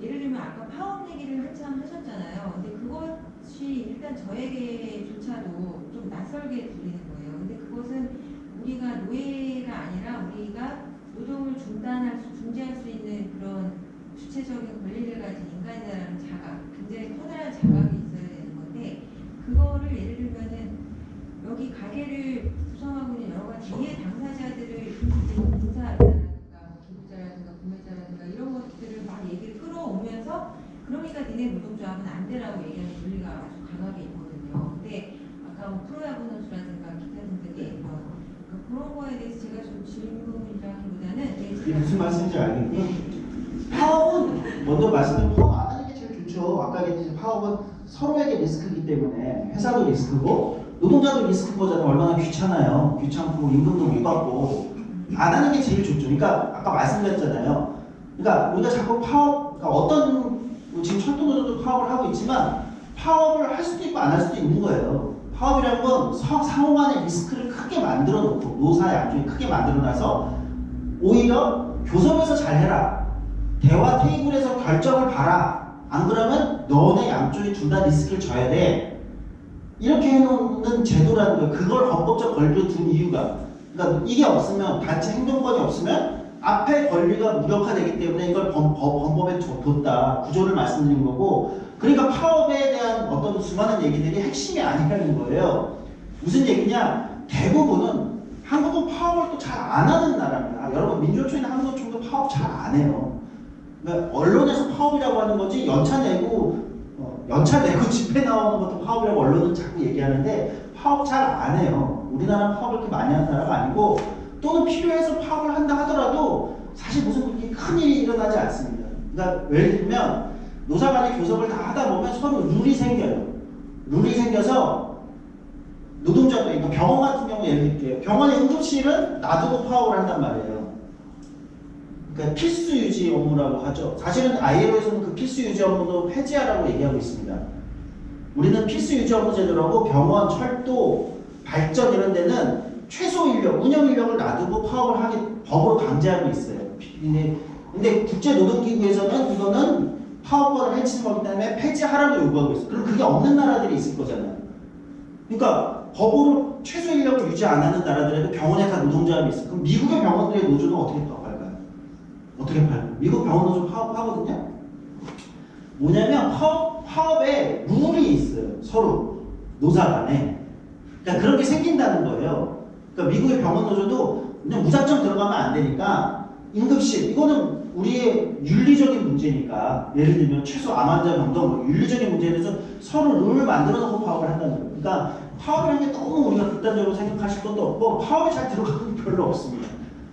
예를 들면 아까 파업 얘기를 한참 하셨잖아요. 근데 그것이 일단 저에게조차도 좀 낯설게 들리는 거예요. 근데 그것은 우리가 노예가 아니라 우리가 노동을 중지할 수 있는 그런 주체적인 권리를 가진 인간이라는 자각, 굉장히 커다란 자각이 있어야 되는 건데 그거를 예를 들면은 여기 가게를 구성하고 있는 여러 가지 이해 당사자들을 봉사자라든가 기부자라든가 구매자라든가 이런 것들을 막 그러니까 니네 노동조합은 안 되라고 얘기하는 논리가 아주 강하게 있거든요. 근데 아까 뭐 프로야구 선수라든가 기타 등등의 그런 거에 대해서 제가 좀 질문이라기보다는 이게 무슨 말씀인지 알겠고 파업은 먼저 말씀드린 파업 안 하는 게 제일 좋죠. 아까 얘기했듯이 파업은 서로에게 리스크이기 때문에 회사도 리스크고 노동자도 리스크인 거잖아요. 얼마나 귀찮아요. 귀찮고 임금도 못 받고 안 하는 게 제일 좋죠. 그러니까 아까 말씀드렸잖아요. 그러니까 우리가 자꾸 파업, 그러니까 어떤 지금 철도노조도 파업을 하고 있지만 파업을 할 수도 있고 안 할 수도 있는 거예요. 파업이라는 건 상호 간의 리스크를 크게 만들어 놓고 노사 양쪽에 크게 만들어 놔서 오히려 교섭에서 잘해라. 대화 테이블에서 결정을 봐라. 안 그러면 너네 양쪽이 둘 다 리스크를 져야 돼. 이렇게 해놓는 제도라는 거예요. 그걸 헌법적 권리로 둔 이유가. 그러니까 이게 없으면 단체 행동권이 없으면 앞에 권리가 무력화되기 때문에 이걸 헌법에 뒀다. 구조를 말씀드린 거고 그러니까 파업에 대한 어떤 수많은 얘기들이 핵심이 아니라는 거예요. 무슨 얘기냐? 대부분은 한국은 파업을 또 잘 안 하는 나라입니다. 여러분 민주노총이나 한국노총도 파업 잘 안 해요. 그러니까 언론에서 파업이라고 하는 거지 연차 내고 집회 나오는 것도 파업이라고 언론은 자꾸 얘기하는데 파업 잘 안 해요. 우리나라는 파업을 그렇게 많이 하는 나라가 아니고 또는 필요해서 파업을 한다 하더라도 사실 무슨 그렇게 큰 일이 일어나지 않습니다. 그러니까 예를 들면 노사 간의 교섭을 다 하다 보면 서로 룰이 생겨요. 룰이 생겨서 노동자도 그러니까 병원 같은 경우 예를 들게요. 병원의 응급실은 놔두고 파업을 한단 말이에요. 그러니까 필수 유지 업무라고 하죠. 사실은 ILO에서는 그 필수 유지 업무도 폐지하라고 얘기하고 있습니다. 우리는 필수 유지 업무 제도라고 병원, 철도, 발전 이런 데는 최소 인력, 운영 인력을 놔두고 파업을 하게 법으로 강제하고 있어요. 근데 국제노동기구에서는 이거는 파업권을 해치는 거기 때문에 폐지하라고 요구하고 있어요. 그럼 그게 없는 나라들이 있을 거잖아요. 그러니까 법으로 최소 인력을 유지 안 하는 나라들에도 병원에 다 노동조합이 있어요. 그럼 미국의 병원들의 노조는 어떻게 파업할까요? 어떻게 팔까요? 미국 병원 노조 파업하거든요? 뭐냐면 파업에 룰이 있어요. 서로 노사 간에. 그러니까 그런 게 생긴다는 거예요. 그러니까 미국의 병원 노조도 그냥 무작정 들어가면 안 되니까 응급실 이거는 우리의 윤리적인 문제니까 예를 들면 최소 암 환자 병동 윤리적인 문제에 대해서 서로 룰을 만들어 놓고 파업을 한다는 거예요. 그러니까 파업이라는 게 너무 우리가 극단적으로 생각하실 것도 없고 파업에 잘 들어가는 게 별로 없습니다.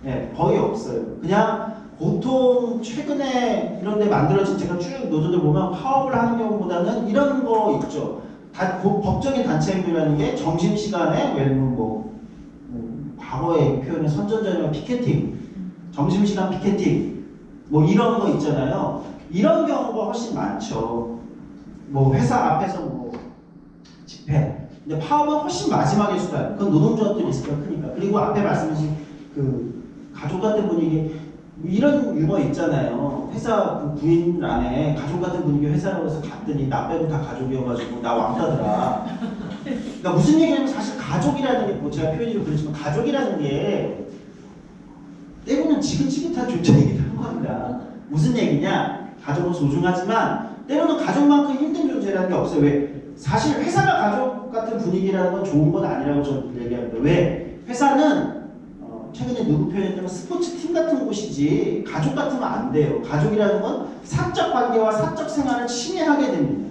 예, 거의 없어요. 그냥 보통 최근에 이런 데 만들어진 제가 쭉 노조들 보면 파업을 하는 경우보다는 이런 거 있죠. 법적인 단체 행동이라는 게 점심시간에 예를 들면 과거의 표현은 선전전이나 피켓팅, 점심시간 피켓팅 뭐 이런 거 있잖아요. 이런 경우가 훨씬 많죠. 뭐 회사 앞에서 뭐 집회. 근데 파업은 훨씬 마지막에 수단. 그건 노동조합들이 리스크가 크니까. 그리고 앞에 말씀하신 그 가족 같은 분위기 이런 유머 있잖아요. 회사 그 부인 안에 가족 같은 분위기 회사라고 해서 갔더니 나 빼고 다 가족이어가지고 나 왕따더라. 그러니까 무슨 얘기냐면 사실 가족이라는 게 뭐 제가 표현이 좀 그렇지만 가족이라는 게 때로는 지긋지긋한 존재이기도 한 겁니다. 무슨 얘기냐? 가족은 소중하지만 때로는 가족만큼 힘든 존재라는 게 없어요. 왜? 사실 회사가 가족 같은 분위기라는 건 좋은 건 아니라고 저는 얘기합니다. 왜? 회사는 최근에 누구 표현했냐면 스포츠 팀 같은 곳이지 가족 같으면 안 돼요. 가족이라는 건 사적 관계와 사적 생활을 침해하게 됩니다.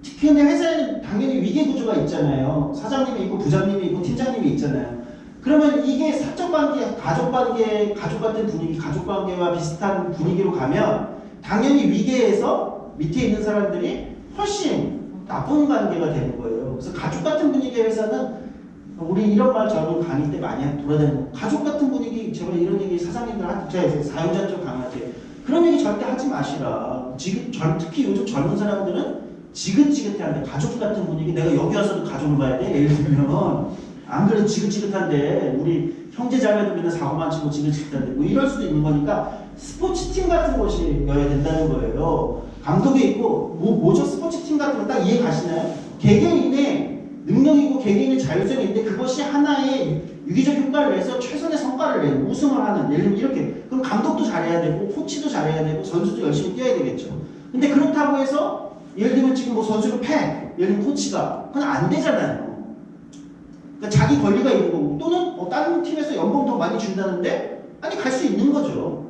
특히 근데 회사에는 당연히 위계 구조가 있잖아요. 사장님이 있고 부장님이 있고 팀장님이 있잖아요. 그러면 이게 사적 관계, 가족 관계, 가족 같은 분위기, 가족 관계와 비슷한 분위기로 가면 당연히 위계에서 밑에 있는 사람들이 훨씬 나쁜 관계가 되는 거예요. 그래서 가족 같은 분위기의 회사는 우리 이런 말 저는 강의 때 많이 돌아다니고 가족 같은 분위기 제가 이런 얘기 사장님들 제가 사용자 쪽 강의할 그런 얘기 절대 하지 마시라. 지금 특히 요즘 젊은 사람들은 지긋지긋해한데 가족 같은 분위기 내가 여기 와서도 가족을 봐야 돼? 예를 들면 안 그래도 지긋지긋한데 우리 형제자매도 맨날 사고만 치고 지긋지긋한데 뭐 이럴 수도 있는 거니까 스포츠팀 같은 곳이어야 된다는 거예요. 감독이 있고 뭐죠? 스포츠팀 같은 거 딱 이해 가시나요? 개개인의 능력이고 개개인의 자율성이 있는데 그것이 하나의 유기적 효과를 내서 최선의 성과를 내는 우승을 하는 예를 들면 이렇게 그럼 감독도 잘해야 되고 코치도 잘해야 되고 선수도 열심히 뛰어야 되겠죠. 근데 그렇다고 해서 예를 들면 지금 뭐 선수를 패 예를 들면 코치가 그건 안 되잖아요. 그러니까 자기 권리가 있는 거고 또는 다른 팀에서 연봉 더 많이 준다는데 아니 갈 수 있는 거죠.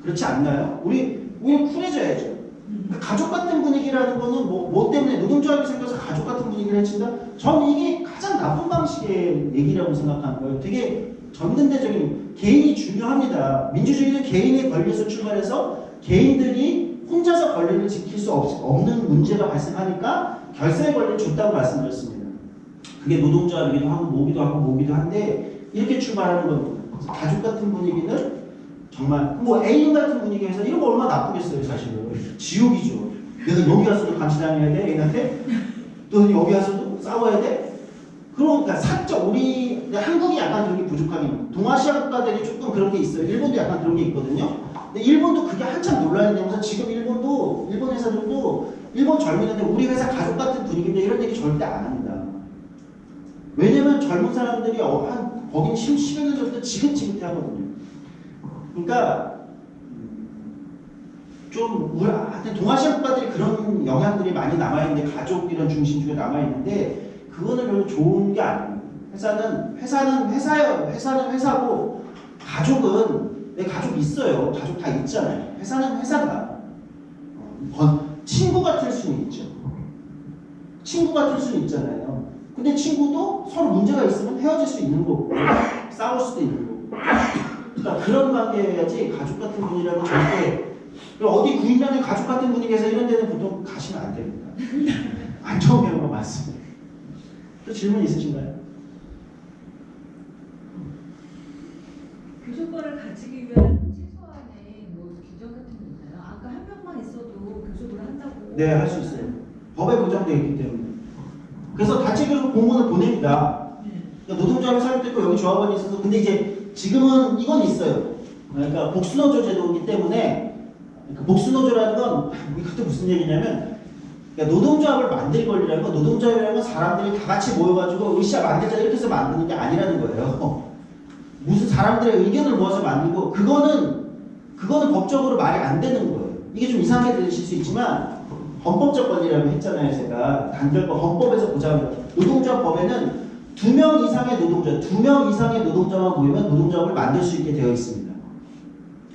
그렇지 않나요? 우리 쿨해져야죠. 그러니까 가족 같은 분위기라는 거는 뭐 때문에 노동조합이 생겨서 가족 같은 분위기를 해친다? 저는 이게 가장 나쁜 방식의 얘기라고 생각하는 거예요. 되게 전근대적인 개인이 중요합니다. 민주주의는 개인의 권리에서 출발해서 개인들이 혼자서 권리를 지킬 수 없는 문제가 발생하니까 결사의 권리를 줬다고 말씀드렸습니다. 그게 노동조합이기도 하고 뭐기도 한데 이렇게 출발하는 겁니다. 그래서 가족 같은 분위기는 정말 뭐 애인 같은 분위기에서 이런 거 얼마나 나쁘겠어요 사실은. 지옥이죠. 내가 여기 와서도 감시당해야 돼 애인한테? 또 여기 와서도 싸워야 돼? 그러니까 사적 우리 한국이 약간 그런 게 부족하긴 해요. 동아시아 국가들이 조금 그런 게 있어요. 일본도 약간 그런 게 있거든요. 근데 일본도 그게 한참 논란이 되면서 지금 일본 회사들도 일본 젊은이들 우리 회사 가족 같은 분위기인데 이런 얘기 절대 안 합니다. 왜냐면 젊은 사람들이 거긴 10여 년 전부터 지긋지긋해 하거든요. 그러니까 좀 하여튼 동아시아 국가들이 그런 영향들이 많이 남아있는데 가족 이런 중심주가 남아있는데 그거는 별로 좋은 게 아니에요. 회사는 회사고 가족은 내 가족 있어요. 가족 다 있잖아요. 회사는 회사다. 친구 같을 수는 있죠. 친구 같을 수는 있잖아요. 근데 친구도 서로 문제가 있으면 헤어질 수 있는 거고 싸울 수도 있는 거고 그러니까 그런 관계여야지 가족 같은 분이라고 절대 어디 구인단에 가족 같은 분위기에서 이런 데는 보통 가시면 안 됩니다. 안 좋은 경우가 많습니다. 또 질문 있으신가요? 교섭권을 가지기 위한 최소한의 뭐 규정 같은 게 있나요? 아까 한 명만 있어도 교섭을 한다고. 네, 할 수 있어요. 법에 보장되어 있기 때문에. 그래서 단체교섭 공문을 보냅니다. 그러니까 노동조합이 설립됐고 여기 조합원이 있어서 근데 이제 지금은 이건 있어요. 그러니까 복수노조 제도이기 때문에 그러니까 복수노조라는 건 그때 무슨 얘기냐면 그러니까 노동조합을 만들 권리라는 건 노동조합이라는 건 사람들이 다 같이 모여가지고 으쌰 만들자 이렇게 해서 만드는 게 아니라는 거예요. 무슨 사람들의 의견을 모아서 만들고 그거는 법적으로 말이 안 되는 거예요. 이게 좀 이상하게 들리실 수 있지만 헌법적 권리라고 했잖아요. 제가 단결법 헌법에서 보장합니다. 노동조합 법에는 2명 이상의 노동자만 모이면 노동조합을 만들 수 있게 되어 있습니다.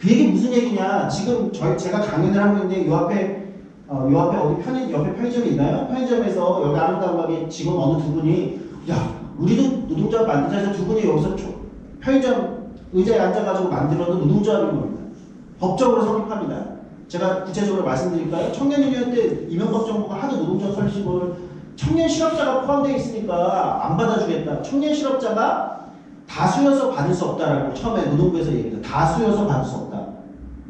그 얘기 무슨 얘기냐? 지금 제가 강연을 하고 있는데 요 앞에 어디 옆에 편의점이 있나요? 편의점에서 여기 아름다운가게 직원 어느 두 분이 야 우리도 노동조합 만들자 해서 두 분이 여기서 편의점 의자에 앉아가지고 만들어도 노동조합인 겁니다. 법적으로 성립합니다. 제가 구체적으로 말씀드릴까요? 청년유니언 때 이명박 정부가 하도 노동조합 설립을 청년 실업자가 포함되어 있으니까 안 받아주겠다. 청년 실업자가 다수여서 받을 수 없다라고 처음에 노동부에서 얘기했다. 다수여서 받을 수 없다.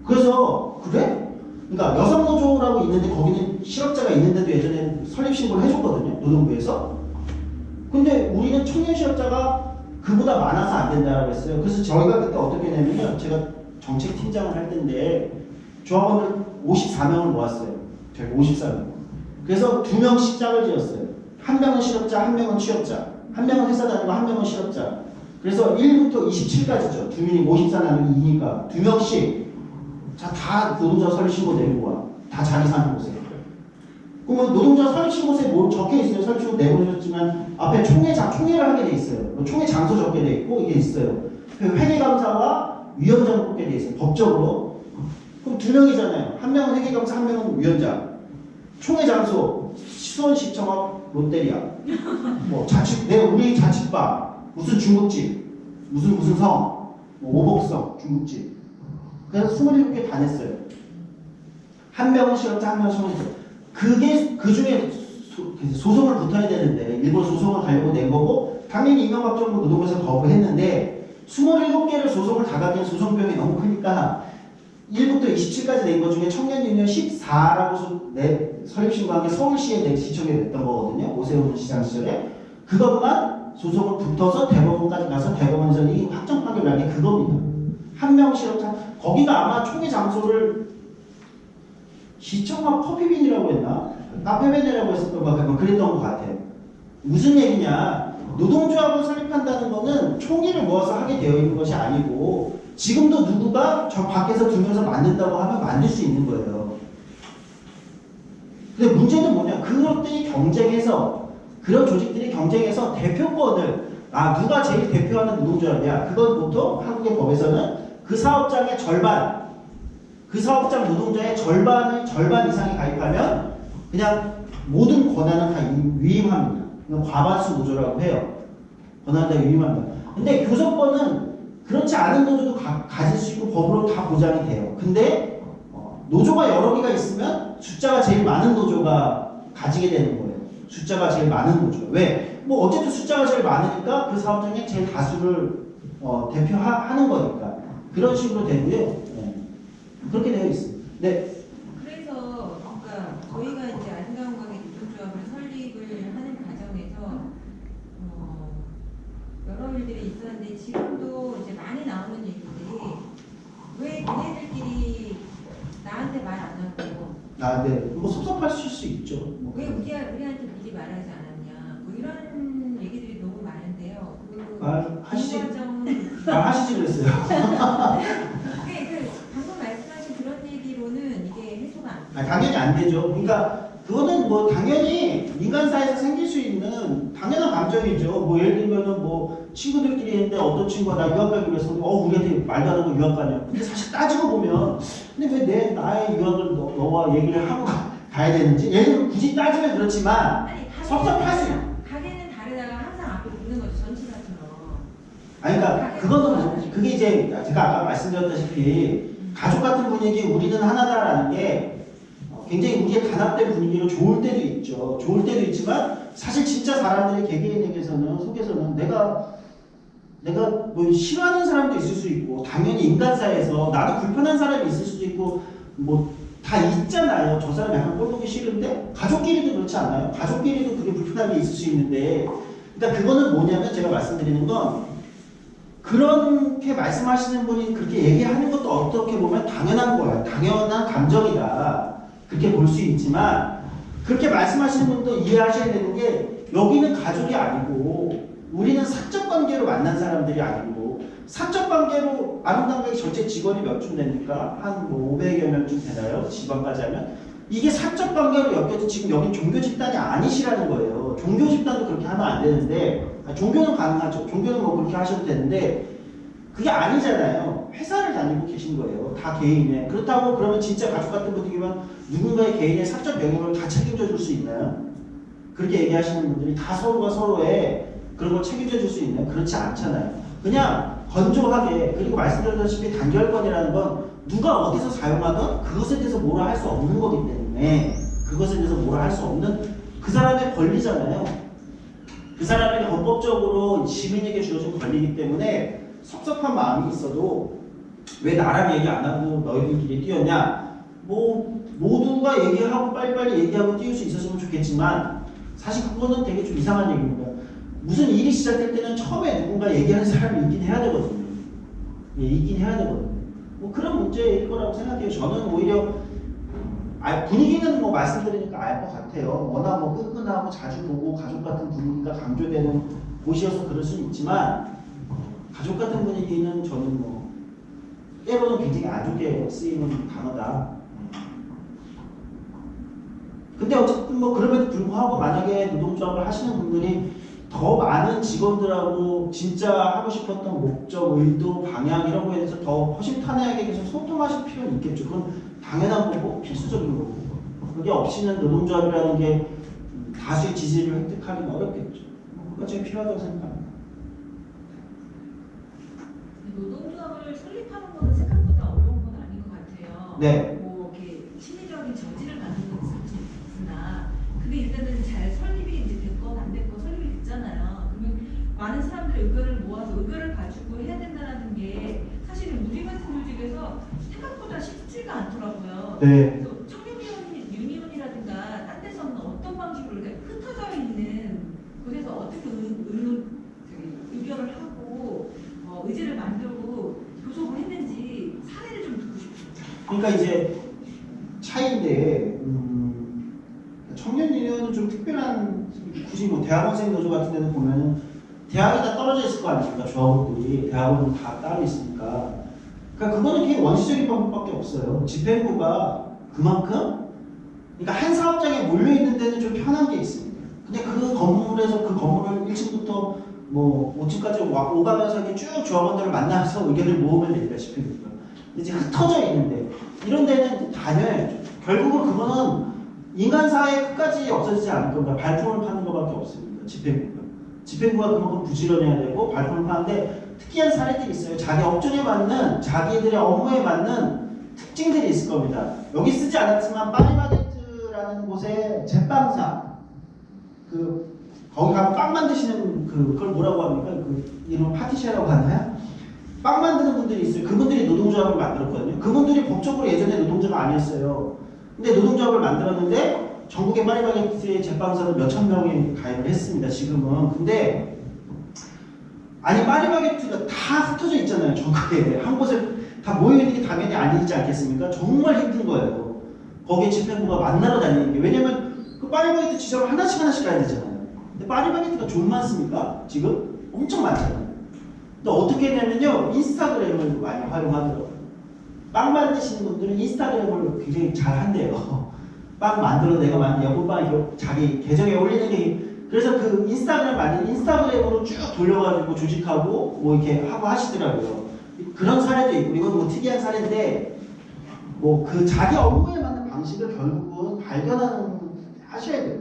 그래서 그래? 그러니까 여성노조라고 있는데 거기는 실업자가 있는데도 예전에 설립신고를 해줬거든요. 노동부에서. 근데 우리는 청년 실업자가 그보다 많아서 안 된다고 했어요. 그래서 저희가 그때 어떻게 했냐면요. 제가 정책팀장을 할 때인데 조합원을 54명을 모았어요. 저희 54명. 그래서 2명씩 짝을 지었어요. 한 명은 실업자, 한 명은 취업자. 한 명은 회사 다니고 한 명은 실업자. 그래서 1부터 27까지죠. 2명이 54 나누기 2니까 2명씩 자, 다 노동자 설립신고 내고 와. 다 자기 사는 곳에. 그러면 노동자 설립신고서에 뭐 적혀 있어요. 설립신고 내보내셨지만 앞에 총회를 하게 돼 있어요. 총회 장소 적게 돼 있고 이게 있어요. 회계감사와 위원장을 뽑게 돼 있어요. 법적으로. 그럼 2명이잖아요. 한 명은 회계감사, 한 명은 위원장. 총회 장소 수원시청업 롯데리아. 뭐 우리 자취바 무슨 중국집 무슨 성 뭐 오복성 중국집. 그래서 27개 다 냈어요. 한 명은 실업자, 한 명은 실업자. 그게 그 중에 소송을 붙어야 되는데 일본 소송을 가려고 낸 거고 당연히 이명박 정부 노동부에서 거부했는데 27개를 소송을 다 가기엔 소송 비용이 너무 크니까 1부터 27까지 낸 것 중에 청년유니언 14라고 설립신고한 게 서울시에 시청에 냈던 거거든요. 오세훈 시장 시절에. 그것만 소송을 붙어서 대법원까지 가서 대법원에서 이 확정 판결 난 게 그겁니다. 한 명 실업자. 거기가 아마 총회 장소를 시청각 커피빈이라고 했나? 카페베네라고 했었던 거 그랬던 것 같아요. 무슨 얘기냐? 노동조합을 설립한다는 거는 총회를 모아서 하게 되어 있는 것이 아니고 지금도 누구가 저 밖에서 두면서 만든다고 하면 만들 수 있는 거예요. 근데 문제는 뭐냐? 그것들이 경쟁해서 그런 조직들이 경쟁해서 대표권을 누가 제일 대표하는 노동조합이야? 그건 보통 한국의 법에서는 그 사업장의 절반 그 사업장 노동자의 절반 이상이 가입하면 그냥 모든 권한은 다 위임합니다. 이건 과반수 노조라고 해요. 권한을 다 위임합니다. 근데 교섭권은 그렇지 않은 노조도 가질 수 있고 법으로 다 보장이 돼요. 근데 노조가 여러 개가 있으면 숫자가 제일 많은 노조가 가지게 되는 거예요. 숫자가 제일 많은 노조. 왜? 뭐 어쨌든 숫자가 제일 많으니까 그 사업장의 제일 다수를 대표하는 거니까. 그런 식으로 되고요. 네. 그렇게 되어 있습니다. 네. 그래서 그러니까 저희가 이제 아름다운 가게 노동조합을 설립을 하는 과정에서 여러 일들이 있었는데 지금도 이제 많이 나오는 얘기들이 왜 걔네들끼리 나한테 말 안 하고 네. 뭐 섭섭하실 수 있죠. 뭐. 왜 우리한테 미리 말하지 않았냐 뭐 이런 얘기들이 너무 많은데요. 하시지. 과정은 하시지 그랬어요. 방금 말씀하신 그런 얘기로는 이게 해소가 안 돼요. 당연히 안 되죠. 그러니까 그거는 뭐 당연히 인간사에서 생길 수 있는 당연한 감정이죠. 뭐 예를 들면은 뭐 친구들끼리 했는데 어떤 친구가 나 유학 가기로 해서 우리한테 말도 안 하고 유학 가냐. 근데 사실 따지고 보면 근데 왜 나의 유학을 너와 얘기를 하고 가야 되는지 예를 들면 굳이 따지면 그렇지만 아니 섭섭할 수 있어요. 가게는 다르다가 항상 앞에 붙는 거죠. 전시가처럼. 아니 그러니까 그거는 그게 이제 제가 아까 말씀드렸다시피 가족 같은 분위기 우리는 하나다라는 게 굉장히 우리의 단합된 분위기로 좋을 때도 있죠. 좋을 때도 있지만 사실 진짜 사람들의 개개인에게서는 속에서는 내가 뭐 싫어하는 사람도 있을 수 있고 당연히 인간사에서 나도 불편한 사람이 있을 수도 있고 뭐 다 있잖아요. 저 사람 약간 꼴 보기 싫은데 가족끼리도 그렇지 않아요? 가족끼리도 그게 불편함이 있을 수 있는데 그러니까 그거는 뭐냐면 제가 말씀드리는 건 그렇게 말씀하시는 분이 그렇게 얘기하는 것도 어떻게 보면 당연한 거예요. 당연한 감정이다. 그렇게 볼 수 있지만 그렇게 말씀하시는 분도 이해하셔야 되는 게 여기는 가족이 아니고 우리는 사적 관계로 만난 사람들이 아니고 사적 관계로 아름다운 가게 전체 직원이 몇 중 됩니까? 한 뭐 500여 명쯤 되나요? 지방까지 하면 이게 사적 관계로 엮여서 지금 여기 종교 집단이 아니시라는 거예요. 종교 집단도 그렇게 하면 안 되는데 종교는 가능하죠. 종교는 뭐 그렇게 하셔도 되는데 그게 아니잖아요. 회사를 다니고 계신 거예요. 다 개인의. 그렇다고 그러면 진짜 가족 같은 분위기면 누군가의 개인의 사적 영역을 다 책임져 줄 수 있나요? 그렇게 얘기하시는 분들이 다 서로가 서로의 그런 걸 책임져 줄 수 있나요? 그렇지 않잖아요. 그냥 건조하게 그리고 말씀드렸다시피 단결권이라는 건 누가 어디서 사용하든 그것에 대해서 뭐라 할 수 없는 거기 때문에 그것에 대해서 뭐라 할 수 없는 그 사람의 권리잖아요. 그 사람에게 헌법적으로 시민에게 주어진 권리이기 때문에 섭섭한 마음이 있어도 왜 나랑 얘기 안 하고 너희들끼리 뛰었냐? 뭐 모두가 얘기하고 빨리빨리 얘기하고 띄울 수 있었으면 좋겠지만 사실 그거는 되게 좀 이상한 얘기입니다. 무슨 일이 시작될 때는 처음에 누군가 얘기하는 사람이 있긴 해야 되거든요. 예, 있긴 해야 되거든요. 뭐 그런 문제일 거라고 생각해요. 저는 오히려 분위기는 뭐 말씀드리니까 알 것 같아요. 워낙 뭐 끈끈하고 자주 보고 가족 같은 분위기가 강조되는 곳이어서 그럴 수는 있지만 가족 같은 분위기는 저는 뭐 때로는 굉장히 안 좋게 쓰이는 단어다. 근데 어쨌든 뭐 그럼에도 불구하고 만약에 노동조합을 하시는 분들이 더 많은 직원들하고 진짜 하고 싶었던 목적, 의도, 방향 이런 거에 대해서 더 허심탄회하게 계속 소통하실 필요는 있겠죠. 그건 당연한 거고 필수적인 거고 그게 없이는 노동조합이라는 게 다수의 지지를 획득하기는 어렵겠죠. 그건 제가 필요하다고 생각합니다. 노동조합을 설립하는 거는 생각보다 어려운 건 아닌 것 같아요. 네. 뭐 이렇게 심리적인 저지를 받는 건 있으나 근데 일단은 잘 설립이 이제 됐건 안 됐건 설립이 됐잖아요. 그러면 많은 사람들의 의견을 모아서 의견을 가지고 해야 된다는 게 사실은 우리 같은 조직에서 생각보다 쉽지가 않더라고요. 네. 그래서 청년 유니온이라든가 딴 데서는 어떤 방식으로 이렇게 흩어져 있는 곳에서 어떻게 의견을 하고 의제를 만들고 교섭을 했는지 사례를 좀 듣고 싶어요. 그러니까 이제 차이인데 청년 유니온은 좀 특별한 굳이 뭐 대학원생 노조 같은 데는 보면은 대학이 다 떨어져 있을 거 아닙니까? 조합원들이 대학원은 다 따로 있으니까 그러니까 그거는 되게 원시적인 방법밖에 없어요. 집행부가 그만큼 그러니까 한 사업장에 몰려 있는 데는 좀 편한 게 있습니다. 근데 그 건물에서 그 건물을 1층부터 뭐 5층까지 오가면서 쭉 조합원들을 만나서 의견을 모으면 됩니다. 집행부가. 이제 흩어져 있는데 이런 데는 단열 결국은 그거는 인간 사회 끝까지 없어지지 않을 겁니다. 발품을 파는 것밖에 없습니다. 집행부가 그만큼 부지런해야 되고 발품을 파는데 특이한 사례들이 있어요. 자기 업종에 맞는 자기들의 업무에 맞는 특징들이 있을 겁니다. 여기 쓰지 않았지만 파리바게뜨라는 곳의 제빵사 거기 가면 빵 만드시는 그걸 뭐라고 합니까? 이름 파티셰라고 하나요? 빵 만드는 분들이 있어요. 그분들이 노동조합을 만들었거든요. 그분들이 법적으로 예전에 노동자가 아니었어요. 근데 노동조합을 만들었는데 전국의 파리바게뜨의 제빵사들 몇천 명이 가입을 했습니다. 지금은. 근데 아니 파리바게뜨가 다 흩어져 있잖아요. 전국에 한 곳에 다 모여있는 게 당연히 아니지 않겠습니까? 정말 힘든 거예요. 거기에 집행부가 만나러 다니는 게. 왜냐면 그 파리바게뜨 지점을 하나씩 가야 되잖아요. 근데 파리바게뜨가 좀 많습니까? 지금? 엄청 많잖아요. 근데 어떻게 되냐면요. 인스타그램을 많이 활용하더라고요. 빵 만드시는 분들은 인스타그램을 굉장히 잘 한대요. 빵 만들어 내가 만든 예쁜빵 자기 계정에 올리는 게 그래서 그 인스타그램 만든 인스타그램으로 쭉 돌려가지고 조직하고 뭐 이렇게 하고 하시더라고요. 그런 사례도 있고 이건 뭐 특이한 사례인데 뭐 그 자기 업무에 맞는 방식을 결국은 하셔야 돼요.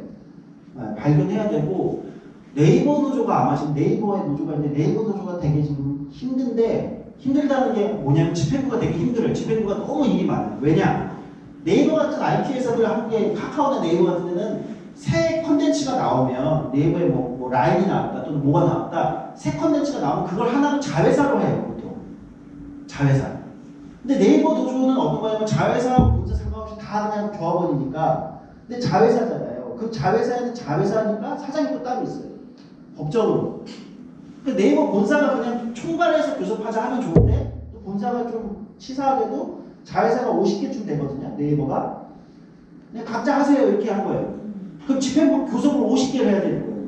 발견해야 되고 네이버 노조가 아마 지금 네이버의 노조가 있는데 네이버 노조가 되게 지금 힘들다는 게 뭐냐면 집행부가 되게 힘들어요. 집행부가 너무 일이 많아요. 왜냐? 네이버 같은 IT 회사들 한국에 카카오나 네이버 같은 데는 새 컨텐츠가 나오면 네이버에 뭐 라인이 나왔다 또는 뭐가 나왔다 새 컨텐츠가 나오면 그걸 하나를 자회사로 해요. 보통 자회사. 근데 네이버 노조는 어떤 거냐면 자회사하고 본사 상관없이 다 그냥 조합원이니까 근데 자회사잖아요. 그 자회사에는 자회사니까 사장이 또 따로 있어요. 법적으로. 그 네이버 본사가 그냥 총괄해서 교섭하자 하면 좋은데 또 본사가 좀 치사하게도 자회사가 50개쯤 되거든요. 네이버가. 그냥 각자 하세요 이렇게 한 거예요. 그럼 집행부 교섭을 50개를 해야 되는 거예요.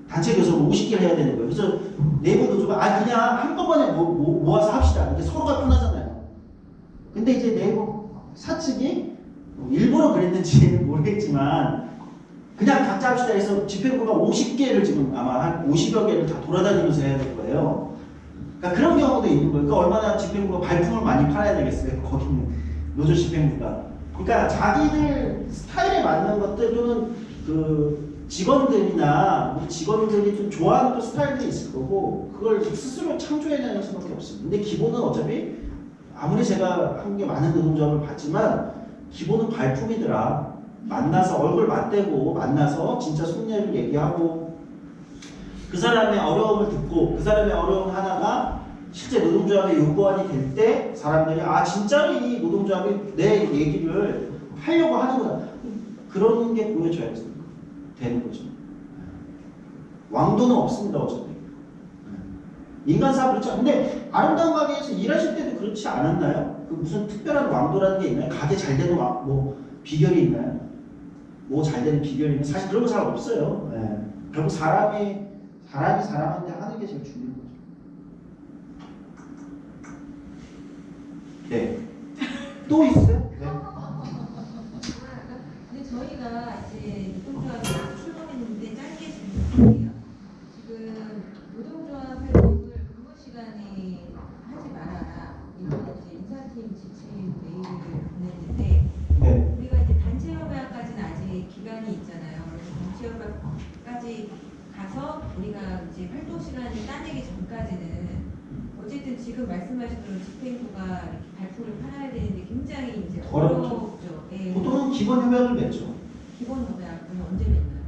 단체 교섭을 50개를 해야 되는 거예요. 그래서 네이버 노조가 그냥 한꺼번에 모아서 합시다. 이렇게 서로가 편하잖아요. 근데 이제 네이버 사측이 일부러 그랬는지는 모르겠지만 그냥 각자 합시다 해서 집행부가 50개를 지금 아마 한 50여 개를 다 돌아다니면서 해야 될 거예요. 그러니까 그런 경우도 있는 거예요. 그러니까 얼마나 집행부가 발품을 많이 팔아야 되겠어요. 거기는 노조 집행부가. 그러니까 자기들 스타일에 맞는 것들 또는 그 직원들이나 직원들이 좀 좋아하는 또 스타일들이 있을 거고 그걸 스스로 창조해내는 수밖에 없습니다. 근데 기본은 어차피 아무리 제가 한국에 많은 노동조합을 봤지만 기본은 발품이더라. 만나서 얼굴 맞대고 만나서 진짜 속내를 얘기하고 그 사람의 어려움을 듣고 그 사람의 어려움 하나가 실제 노동조합의 요구안이 될 때 사람들이 진짜로 이 노동조합이 내 얘기를 하려고 하는구나 그런 게 보여줘야 되는 거죠. 왕도는 없습니다 어차피. 인간사가 그렇죠. 근데 아름다운 가게에서 일하실 때도 그렇지 않았나요? 그 무슨 특별한 왕도라는 게 있나요? 가게 잘 되는 비결이 있나요? 뭐 잘 되는 비결이 있나요? 사실 그런 거 잘 없어요. 네. 결국 사람이 사람한테 하는 게 제일 중요한 거죠. 네. 또 있어요? 네. 근데 저희가 이제 노동조합에 출범했는데 짧게 질문드릴게요. 지금 노동조합 활동을 근무 시간에 하지 말아라. 이런 이제 인사팀 지침 메일을 보냈는데 네. 우리가 이제 단체 협약까지는 아직 기간이 있잖아요. 그래서 단체 협약까지 가서 우리가 이제 활동 시간을 따내기 전까지는 어쨌든 지금 말씀하신 대로 집행부가 이렇게 발표를 팔아야 되는데 굉장히 이제 어렵죠. 예. 보통은 기본 협약을 맺죠. 기본 협약은 언제 맺나요?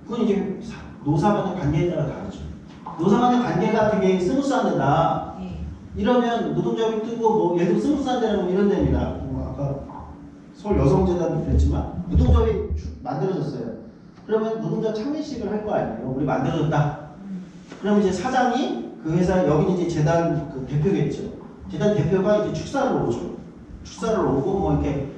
그건 이제 노사 간의 관계에 따라 다르죠. 노사 간의 관계가 되게 스무스한 데다 예. 이러면 노동조합이 뜨고 뭐 예를 들어 스무스한 데는 뭐 이런 데입니다. 뭐 아까 서울 여성재단도 그랬지만 노동조합이 만들어졌어요. 그러면 노동조합 창립식을 할 거 아니에요. 우리 만들어졌다. 그럼 이제 사장이 그 회사 여기는 이제 재단 그 대표겠죠. 재단 대표가 이제 축사를 오죠. 축사를 오고 뭐 이렇게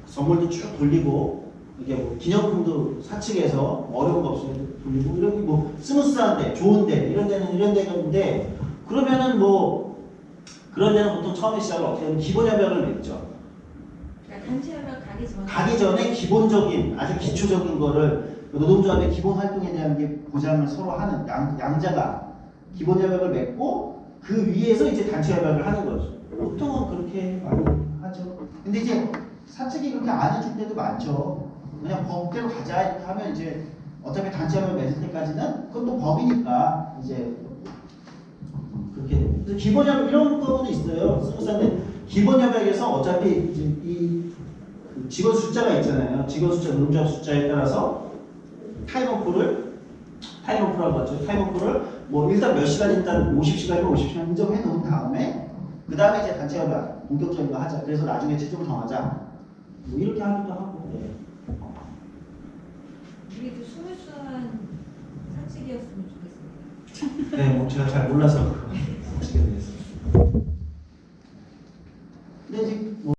선물도 쭉 돌리고 이게 뭐 기념품도 사측에서 어려운 거 없이 돌리고 이런 뭐 스무스한데 좋은데 이런 데는 이런 데가 있는데 그러면은 뭐 그런 데는 보통 처음에 시작을 어떻게 하면 기본 협약을 맺죠. 그러니까 단체 협약 가기 전에 기본적인 아주 기초적인 거를 노동조합의 기본 활동에 대한 게 보장을 서로 하는 양자가 기본 협약을 맺고 그 위에서 이제 단체 협약을 하는 거죠. 보통은 그렇게 많이 하죠. 근데 이제 사측이 그렇게 안 해줄 때도 많죠. 그냥 법대로 가자 이렇게 하면 이제 어차피 단체 협약 맺을 때까지는 그건 또 법이니까 이제 그렇게 됩니다. 그래서 기본 협약 이런 거도 있어요. 스무사는 기본 협약에서 어차피 이제 그 직원 숫자가 있잖아요. 직원 숫자, 노동조합 숫자에 따라서 타임오프라고 하죠. 타임오프를 뭐 일단 몇 시간 일단 50시간이면 50시간 인정해 놓은 다음에 그 다음에 이제 단체 협약 본격적인 거 하자. 그래서 나중에 최종 정하자. 뭐 이렇게 하기도 하고. 네. 우리도 스무스한 사측이었으면 좋겠습니다. 네, 뭐 제가 잘 몰라서.